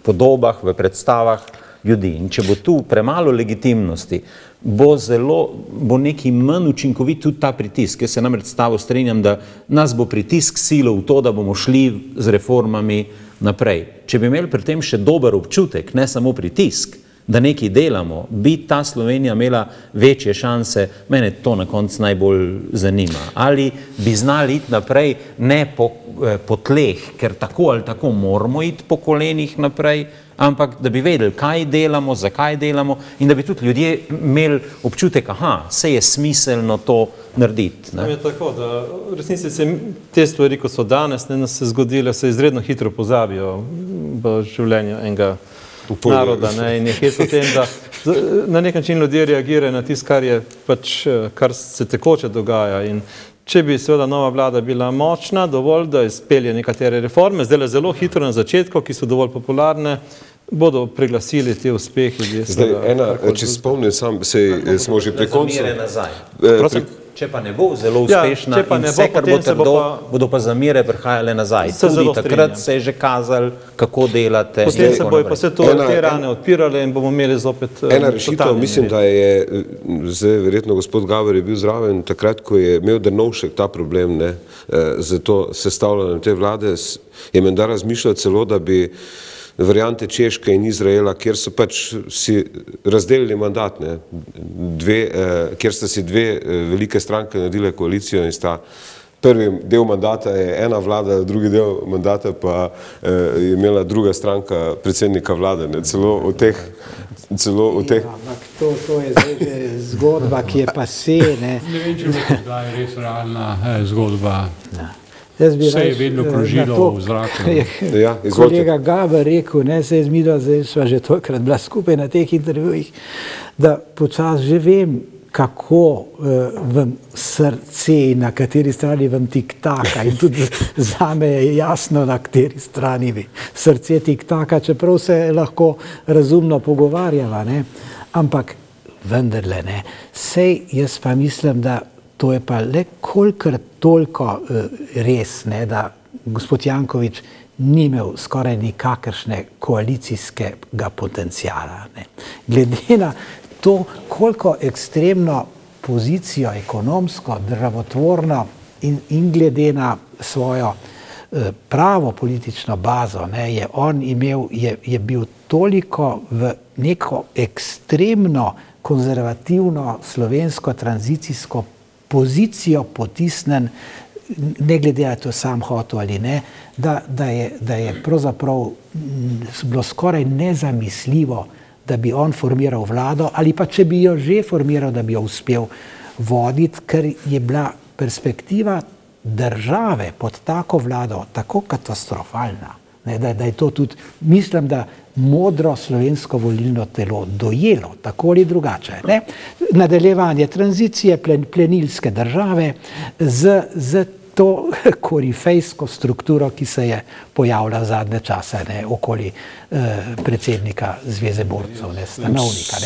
podobah, v predstavah ljudi. In če bo tu premalo legitimnosti, bo neki manj učinkovit tudi ta pritisk. Jaz se namreč s tabo strinjam, da nas bo pritisk silil v to, da bomo šli z reformami naprej. Če bi imeli pri tem še dober občutek, ne samo pritisk, da nekaj delamo, bi ta Slovenija imela večje šanse, mene to na koncu najbolj zanima. Ali bi znali iti naprej ne po tleh, ker tako ali tako moramo iti po kolenih naprej, ampak da bi vedeli, kaj delamo, zakaj delamo in da bi tudi ljudje imeli občutek, se je smiselno to narediti. Je tako, da v resnici se te stvari, ko so danes, nas se zgodile, se izredno hitro pozabijo v življenju enega naroda, in je hec o tem, da na nek način ljudje reagirajo na tisto, kar se tekoče dogaja. In če bi seveda nova vlada bila močna, dovolj, da izpelje nekatere reforme, zdaj zelo hitro na začetku, ki so dovolj popularne, bodo priglasili te uspehi. Če spomnim sam, smo že pri koncu. Če pa ne bo zelo uspešna in vse, kar bo trdo, bodo pa zamere prihajale nazaj. Tudi takrat se je že kazali, kako delate. Potem se bojo pa vse to te rane odpirale in bomo imeli zopet ena rešitev, mislim, da je, zdaj verjetno gospod Gaber je bil zraven, takrat, ko je imel Drnovšek ta problem, za to sestavljanje te vlade, je menda razmišljal celo, da bi variante Češke in Izraela, kjer so si razdelili mandat, kjer sta si dve velike stranke naredile koalicijo in sta prvi del mandata je ena vlada, drugi del mandata pa je imela druga stranka predsednika vlade. Celo v teh To je zdaj že zgodba, ki je pase. Ne vem, če bo je res realna zgodba. Vse je vedno krožilo v zraku. Kolega Gaber rekel, se je zmidla, zdaj sva že tolikrat bila skupaj na teh intervjujih, da počas že vem, kako vam srce in na kateri strani vam tiktaka in tudi zame je jasno, na kateri strani bi srce tiktaka, čeprav se lahko razumno pogovarjava, ampak vendarle ne. Sej jaz pa mislim, da to je pa le kolikor toliko res, da gospod Janković ni imel skoraj nikakršne koalicijskega potencijala. Glede na to, koliko ekstremno pozicijo, ekonomsko, državotvorno in glede na svojo pravo politično bazo, je on imel, je bil toliko v neko ekstremno konzervativno slovensko tranzicijsko pozicijo potisnen, ne glede na to sam hotel ali ne, da je pravzaprav bilo skoraj nezamisljivo, da bi on formiral vlado, ali pa če bi jo že formiral, da bi jo uspel voditi, ker je bila perspektiva države pod tako vlado tako katastrofalna, da je to tudi, mislim, da modro slovensko volilno telo dojelo, tako ali drugače. Nadaljevanje tranzicije plenilske države z to korifejsko strukturo, ki se je pojavila zadnje čase okoli predsednika Zveze borcev, stanovnika.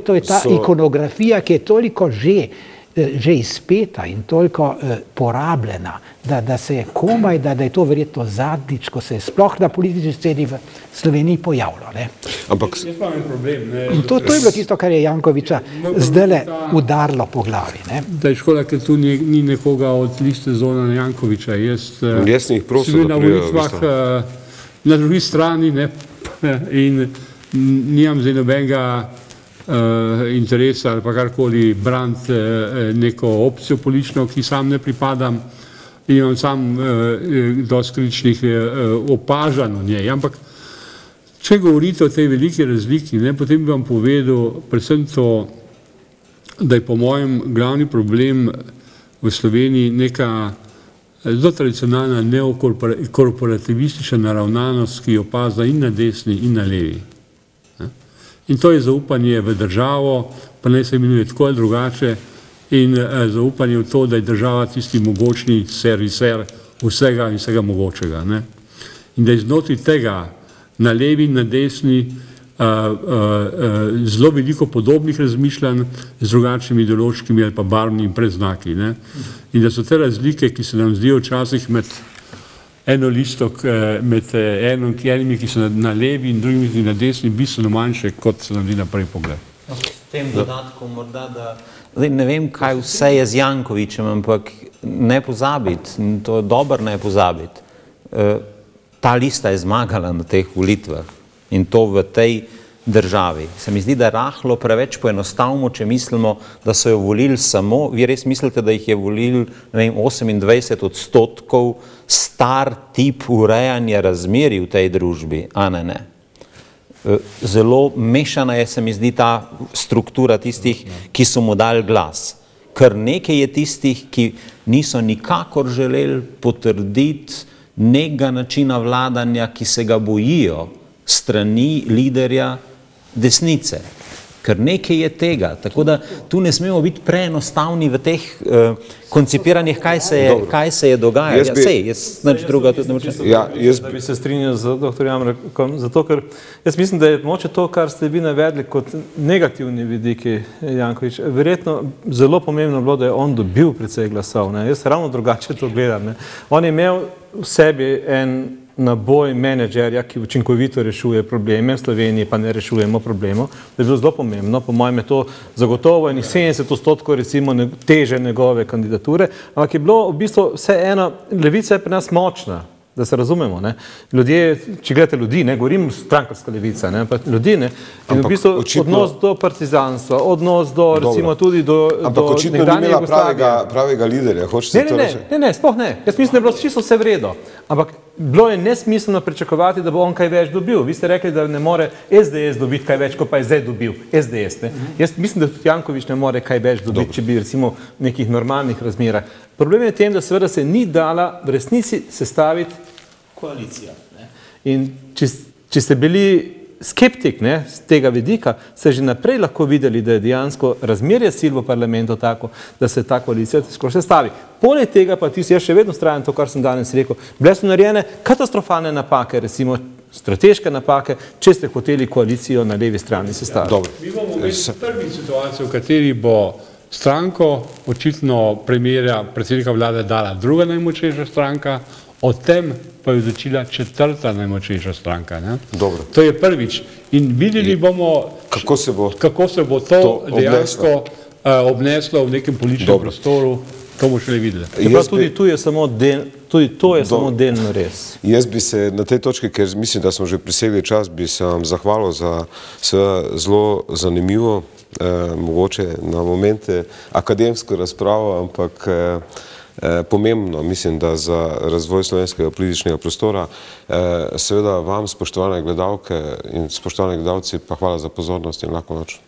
To je ta ikonografija, ki je toliko že že izpeta in toliko porabljena, da se je komaj, da je to verjetno zadnjič, ko se je sploh na politični sceni v Sloveniji pojavilo. Ampak to je bilo tisto, kar je Jankovića zdajle udarilo po glavi. Da je škoda, ker tu ni nekoga od liste Zorana Jankovića. Jaz sem jih prosil, da pridejo. Na drugi strani in nimam zdaj nobenega interesa ali pa karkoli braniti neko opcijo politično, ki sam ne pripadam, in imam sam dosti kritičnih opažanj o njej. Ampak, če govorite o tej veliki razliki, potem bi vam povedal predvsem to, da je po mojem glavni problem v Sloveniji neka zelo tradicionalna neokorporativistična naravnanost, ki jo opazna in na desni in na levi. In to je zaupanje v državo, pa naj se imenuje tako ali drugače, in zaupanje v to, da je država tisti mogočni serviser vsega in vsega mogočega. In da je znotraj tega na levi in na desni zelo veliko podobnih razmišljanj z drugačnimi ideološkimi ali pa barvnimi predznaki. In da so te razlike, ki se nam zdijo včasih med eno listo, med enimi, ki so na levi in drugimi, ki so na desni, bistveno manjše, kot se nam zdi na prvi pogled. S tem dodatkom morda, da ne vem, kaj vse je z Jankovićem, ampak ne pozabiti, to je dobro ne pozabiti, ta lista je zmagala na teh volitvah in to v tej državi. Se mi zdi, da rahlo preveč poenostavimo, če mislimo, da so jo volili samo, vi res mislite, da jih je volil 28% star tip urejanja razmerij v tej družbi, a ne. Zelo mešana je, se mi zdi, ta struktura tistih, ki so mu dali glas. Kar nekaj je tistih, ki niso nikakor želeli potrditi nekega načina vladanja, ki se ga bojijo strani liderja desnice. Ker nekaj je tega, tako da tu ne smemo biti preenostavni v teh koncipiranjih, kaj se je dogajalo. Jaz nič druga tudi ne močem. Da bi se strinjal z dr. Jamrekom, zato ker jaz mislim, da je moče to, kar ste vi navedli kot negativni vidiki Janković, verjetno zelo pomembno bilo, da je on dobil precej glasov. Jaz ravno drugače to gledam. On je imel v sebi en naboj menedžerja, ki učinkovito rešuje probleme, v Sloveniji pa ne rešujemo problemov, da je bilo zelo pomembno, po mojem je to zagotovo enih 70% recimo teže njegove kandidature, ampak je bilo v bistvu vseeno, levica je pri nas močna, da se razumemo. Ljudje, če gledate ljudi, ne govorim strankarska levica, ampak ljudi, in v bistvu odnos do partizanstva, odnos do recimo tudi do ampak očitno ni imela pravega liderja, hočete to reči? Ne, sploh ne. Jaz mislim, da je bilo čisto vse v redu, ampak bilo je nesmiselno pričakovati, da bo on kaj več dobil. Vi ste rekli, da ne more SDS dobiti kaj več, kot pa je zdaj dobil SDS. Jaz mislim, da tudi Janković ne more kaj več dobiti, če bi recimo v nekih normalnih razmerah. Problem je v tem, da seveda se ni dala v resnici sestaviti koalicija. In če ste bili skeptik z tega vidika, ste že naprej lahko videli, da je dejansko razmerje sil v parlamentu tako, da se ta koalicija težko sestavi. Poleg tega pa jaz še vedno vztrajam to, kar sem danes rekel, bile so narejene katastrofalne napake, recimo strateške napake, če ste hoteli koalicijo na levi strani sestaviti. Mi bomo imeli prvi situacijo, v kateri bo stranko očitno premijerja predsednika vlade dala druga najmočnejša stranka, o tem pa je odločila četrta najmočnejša stranka. To je prvič. In videli bomo, kako se bo to dejansko obneslo v nekem političnem prostoru, to bomo šele videli. Tudi to je samo delno res. Jaz bi se na tej točki, ker mislim, da smo že presegli čas, bi se vam zahvalil za zelo zanimivo, mogoče na momente akademsko razpravo, ampak pomembno, mislim, da za razvoj slovenskega političnega prostora. Seveda vam, spoštovane gledalke in spoštovane gledalci, pa hvala za pozornost in lahko noč.